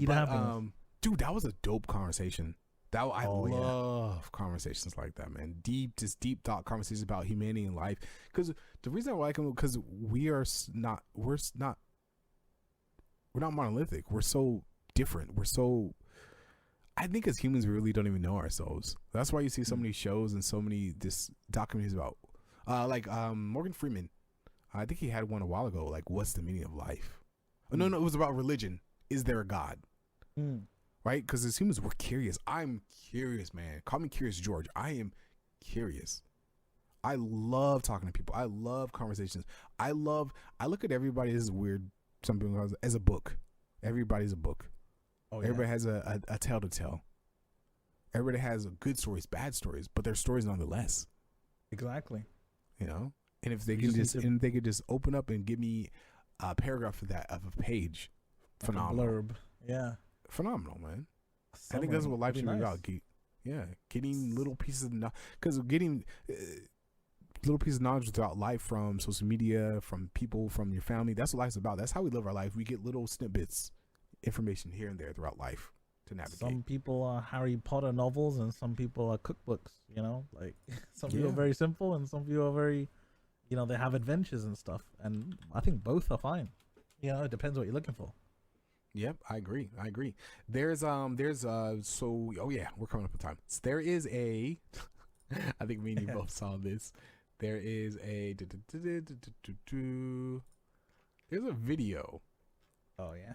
[SPEAKER 1] dude, that was a dope conversation. I love conversations like that, man. Deep thought conversations about humanity and life. Because the reason I like them, because we're not monolithic. We're so different. I think as humans, we really don't even know ourselves. That's why you see so many shows and so many documentaries about, Morgan Freeman. I think he had one a while ago. Like, what's the meaning of life? Oh, no, it was about religion. Is there a God? Right? Because as humans, we're curious. I'm curious, man. Call me Curious George. I am curious. I love talking to people. I love conversations. I look at everybody, this is weird, some people call it, as a book. Everybody's a book. Everybody has a tale to tell. Everybody has good stories, bad stories, but they're stories nonetheless.
[SPEAKER 2] Exactly.
[SPEAKER 1] And if they could just open up and give me a paragraph of a page, phenomenal.
[SPEAKER 2] Blurb. Yeah.
[SPEAKER 1] Phenomenal, man. I think that's what life should be about. Getting little pieces of knowledge throughout life from social media, from people, from your family. That's what life's about. That's how we live our life. We get little snippets, information here and there throughout life to navigate.
[SPEAKER 2] Some people are Harry Potter novels, and some people are cookbooks. Like some people are very simple, and some people are very, you know, they have adventures and stuff, and I think both are fine. You know, it depends what you're looking for.
[SPEAKER 1] Yep, I agree. There's so oh yeah, we're coming up with time. So there is a I think me and you both saw this. There is a there's a video.
[SPEAKER 2] Oh yeah.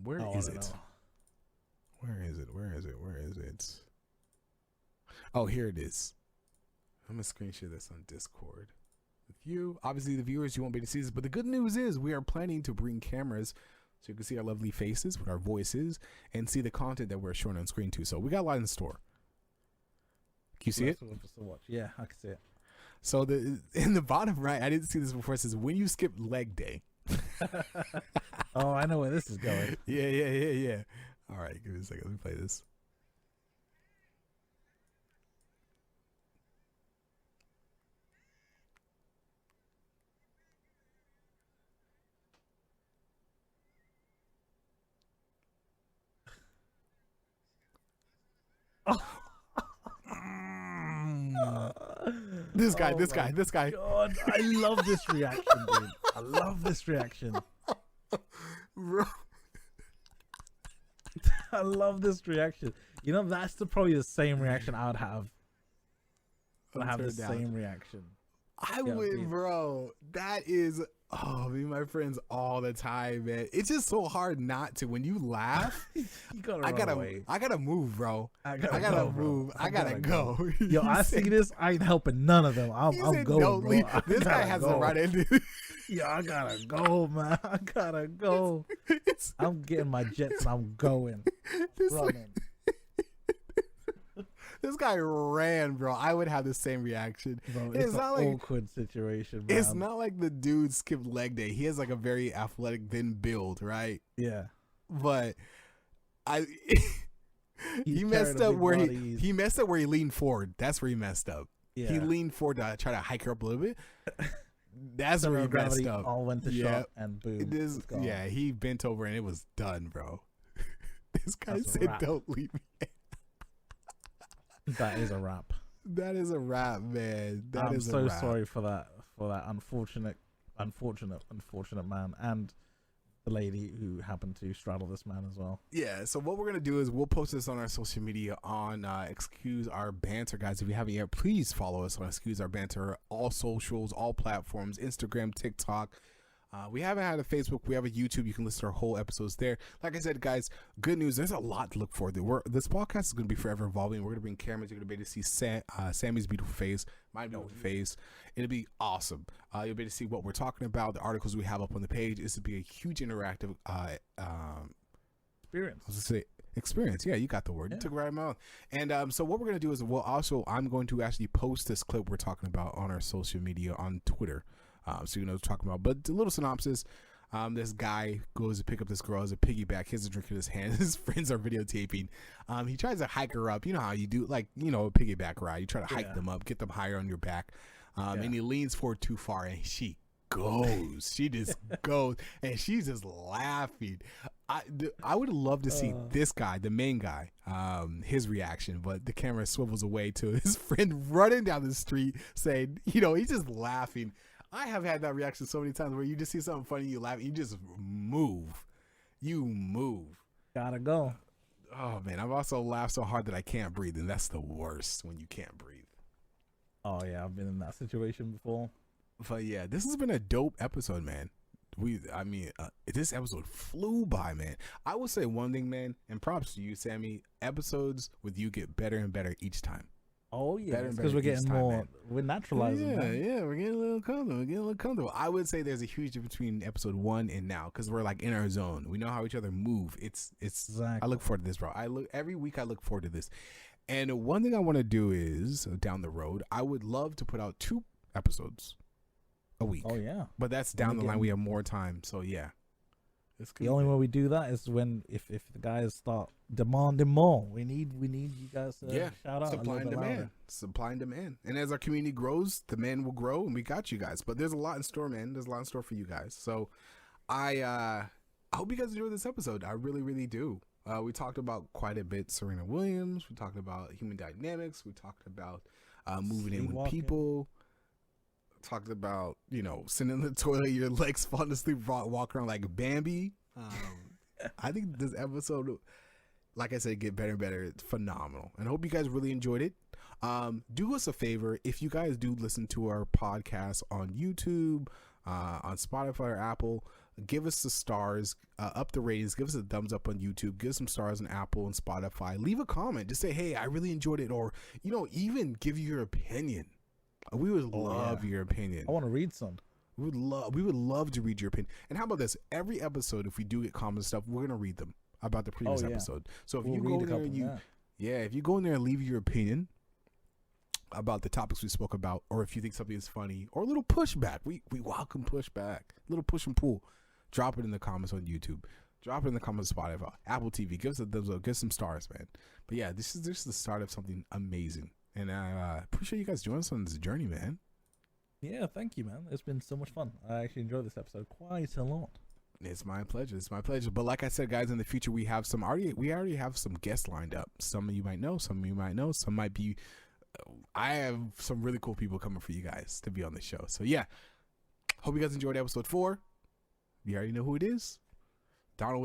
[SPEAKER 1] Where is it?
[SPEAKER 2] Know.
[SPEAKER 1] Where is it? Oh, here it is. I'm gonna screen share this on Discord with you. Obviously, the viewers, you won't be able to see this, but the good news is we are planning to bring cameras so you can see our lovely faces with our voices and see the content that we're showing on screen too. So we got a lot in store. Can you see it?
[SPEAKER 2] Yeah, I can see it.
[SPEAKER 1] So in the bottom right, I didn't see this before. It says when you skip leg day.
[SPEAKER 2] Oh, I know where this is going.
[SPEAKER 1] Yeah. All right, give me a second. Let me play this. This guy.
[SPEAKER 2] God, I love this reaction, dude. I love this reaction.
[SPEAKER 1] Bro.
[SPEAKER 2] I love this reaction. You know, that's probably the same reaction I would have. I have the same reaction.
[SPEAKER 1] I would, bro. That is, oh, me and my friends all the time, man. It's just so hard not to. When you laugh, I gotta move, bro. I gotta move. I gotta go.
[SPEAKER 2] Yo, I see this. I ain't helping none of them. I'm going, bro.
[SPEAKER 1] This guy has the right end.
[SPEAKER 2] Yo, I gotta go, man. I gotta go. I'm getting my jets and I'm going. Running.
[SPEAKER 1] This guy ran, bro. I would have the same reaction.
[SPEAKER 2] Bro, it's not like awkward situation, man.
[SPEAKER 1] It's not like the dude skipped leg day. He has like a very athletic, thin build, right?
[SPEAKER 2] Yeah.
[SPEAKER 1] But he messed up where he messed up where he leaned forward. That's where he messed up. Yeah. He leaned forward to try to hike her up a little bit. That's where he messed up.
[SPEAKER 2] All went to shot and boom.
[SPEAKER 1] Yeah, he bent over and it was done, bro. This guy said, "Don't leave me."
[SPEAKER 2] That is a wrap.
[SPEAKER 1] That is a wrap, man.
[SPEAKER 2] I'm so sorry for that unfortunate man and the lady who happened to straddle this man as well.
[SPEAKER 1] Yeah, so what we're going to do is we'll post this on our social media on Excuse Our Banter, guys. If you haven't yet, please follow us on Excuse Our Banter, all socials, all platforms, Instagram, TikTok. We haven't had a Facebook. We have a YouTube. You can listen to our whole episodes there. Like I said, guys, good news. There's a lot to look forward to. This podcast is going to be forever evolving. We're going to bring cameras. You're going to be able to see Sammy's beautiful face, my beautiful face. It'll be awesome. You'll be able to see what we're talking about, the articles we have up on the page. This will be a huge interactive
[SPEAKER 2] experience.
[SPEAKER 1] I was going to say experience. Yeah, you got the word. Yeah. You took it right out of my mouth. And so what we're going to do is I'm going to actually post this clip we're talking about on our social media on Twitter. So you know what I'm talking about. But a little synopsis. This guy goes to pick up this girl as a piggyback. He has a drink in his hand. His friends are videotaping. He tries to hike her up. You know how you do, like, you know, a piggyback ride. You try to hike them up, get them higher on your back. And he leans forward too far, and she goes. She just goes, and she's just laughing. I would love to see this guy, the main guy, his reaction, but the camera swivels away to his friend running down the street saying, you know, he's just laughing. I have had that reaction so many times where you just see something funny, you laugh, you just move. You move.
[SPEAKER 2] Gotta go.
[SPEAKER 1] Oh, man. I've also laughed so hard that I can't breathe, and that's the worst when you can't breathe.
[SPEAKER 2] Oh, yeah. I've been in that situation before.
[SPEAKER 1] But, yeah, this has been a dope episode, man. This episode flew by, man. I will say one thing, man, and props to you, Sammy. Episodes with you get better and better each time.
[SPEAKER 2] Oh yeah, because we're getting more. We're naturalizing.
[SPEAKER 1] Yeah, we're getting a little comfortable. I would say there's a huge difference between episode 1 and now, because we're like in our zone. We know how each other move. It's. Exactly. I look forward to this, bro. Every week. I look forward to this. And one thing I want to do is down the road, I would love to put out 2 episodes a week.
[SPEAKER 2] Oh yeah,
[SPEAKER 1] but that's down the line. We have more time, so yeah.
[SPEAKER 2] The only way we do that is when if the guys start demanding more. We need you guys to shout out.
[SPEAKER 1] Supply and demand. And as our community grows, demand will grow, and we got you guys. But there's a lot in store, man. There's a lot in store for you guys. So I hope you guys enjoyed this episode. I really, really do. We talked about quite a bit Serena Williams. We talked about human dynamics. We talked about moving in with people. talked about, sitting in the toilet, your legs falling asleep, walk around like Bambi. I think this episode, like I said, get better and better. It's phenomenal. And I hope you guys really enjoyed it. Do us a favor. If you guys do listen to our podcast on YouTube, on Spotify or Apple, give us the stars, up the ratings, give us a thumbs up on YouTube, give us some stars on Apple and Spotify. Leave a comment. Just say, hey, I really enjoyed it. Or, even give your opinion. We would love your opinion.
[SPEAKER 2] I want to read some.
[SPEAKER 1] We would love to read your opinion. And how about this? Every episode, if we do get comments and stuff, we're gonna read them about the previous episode. So if you go in there and if you go in there and leave your opinion about the topics we spoke about, or if you think something is funny, or a little pushback, we welcome pushback, a little push and pull. Drop it in the comments on YouTube. Drop it in the comments on Spotify, Apple TV. Give us a thumbs up. Give us some stars, man. But yeah, this is the start of something amazing. And I appreciate you guys joining us on this journey, man.
[SPEAKER 2] Yeah, thank you, man. It's been so much fun. I actually enjoyed this episode quite a lot.
[SPEAKER 1] It's my pleasure. It's my pleasure. But like I said, guys, in the future we already have some guests lined up. Some of you might know. Some of you might know. Some might be. I have some really cool people coming for you guys to be on the show. So yeah, hope you guys enjoyed episode 4. You already know who it is. Donald.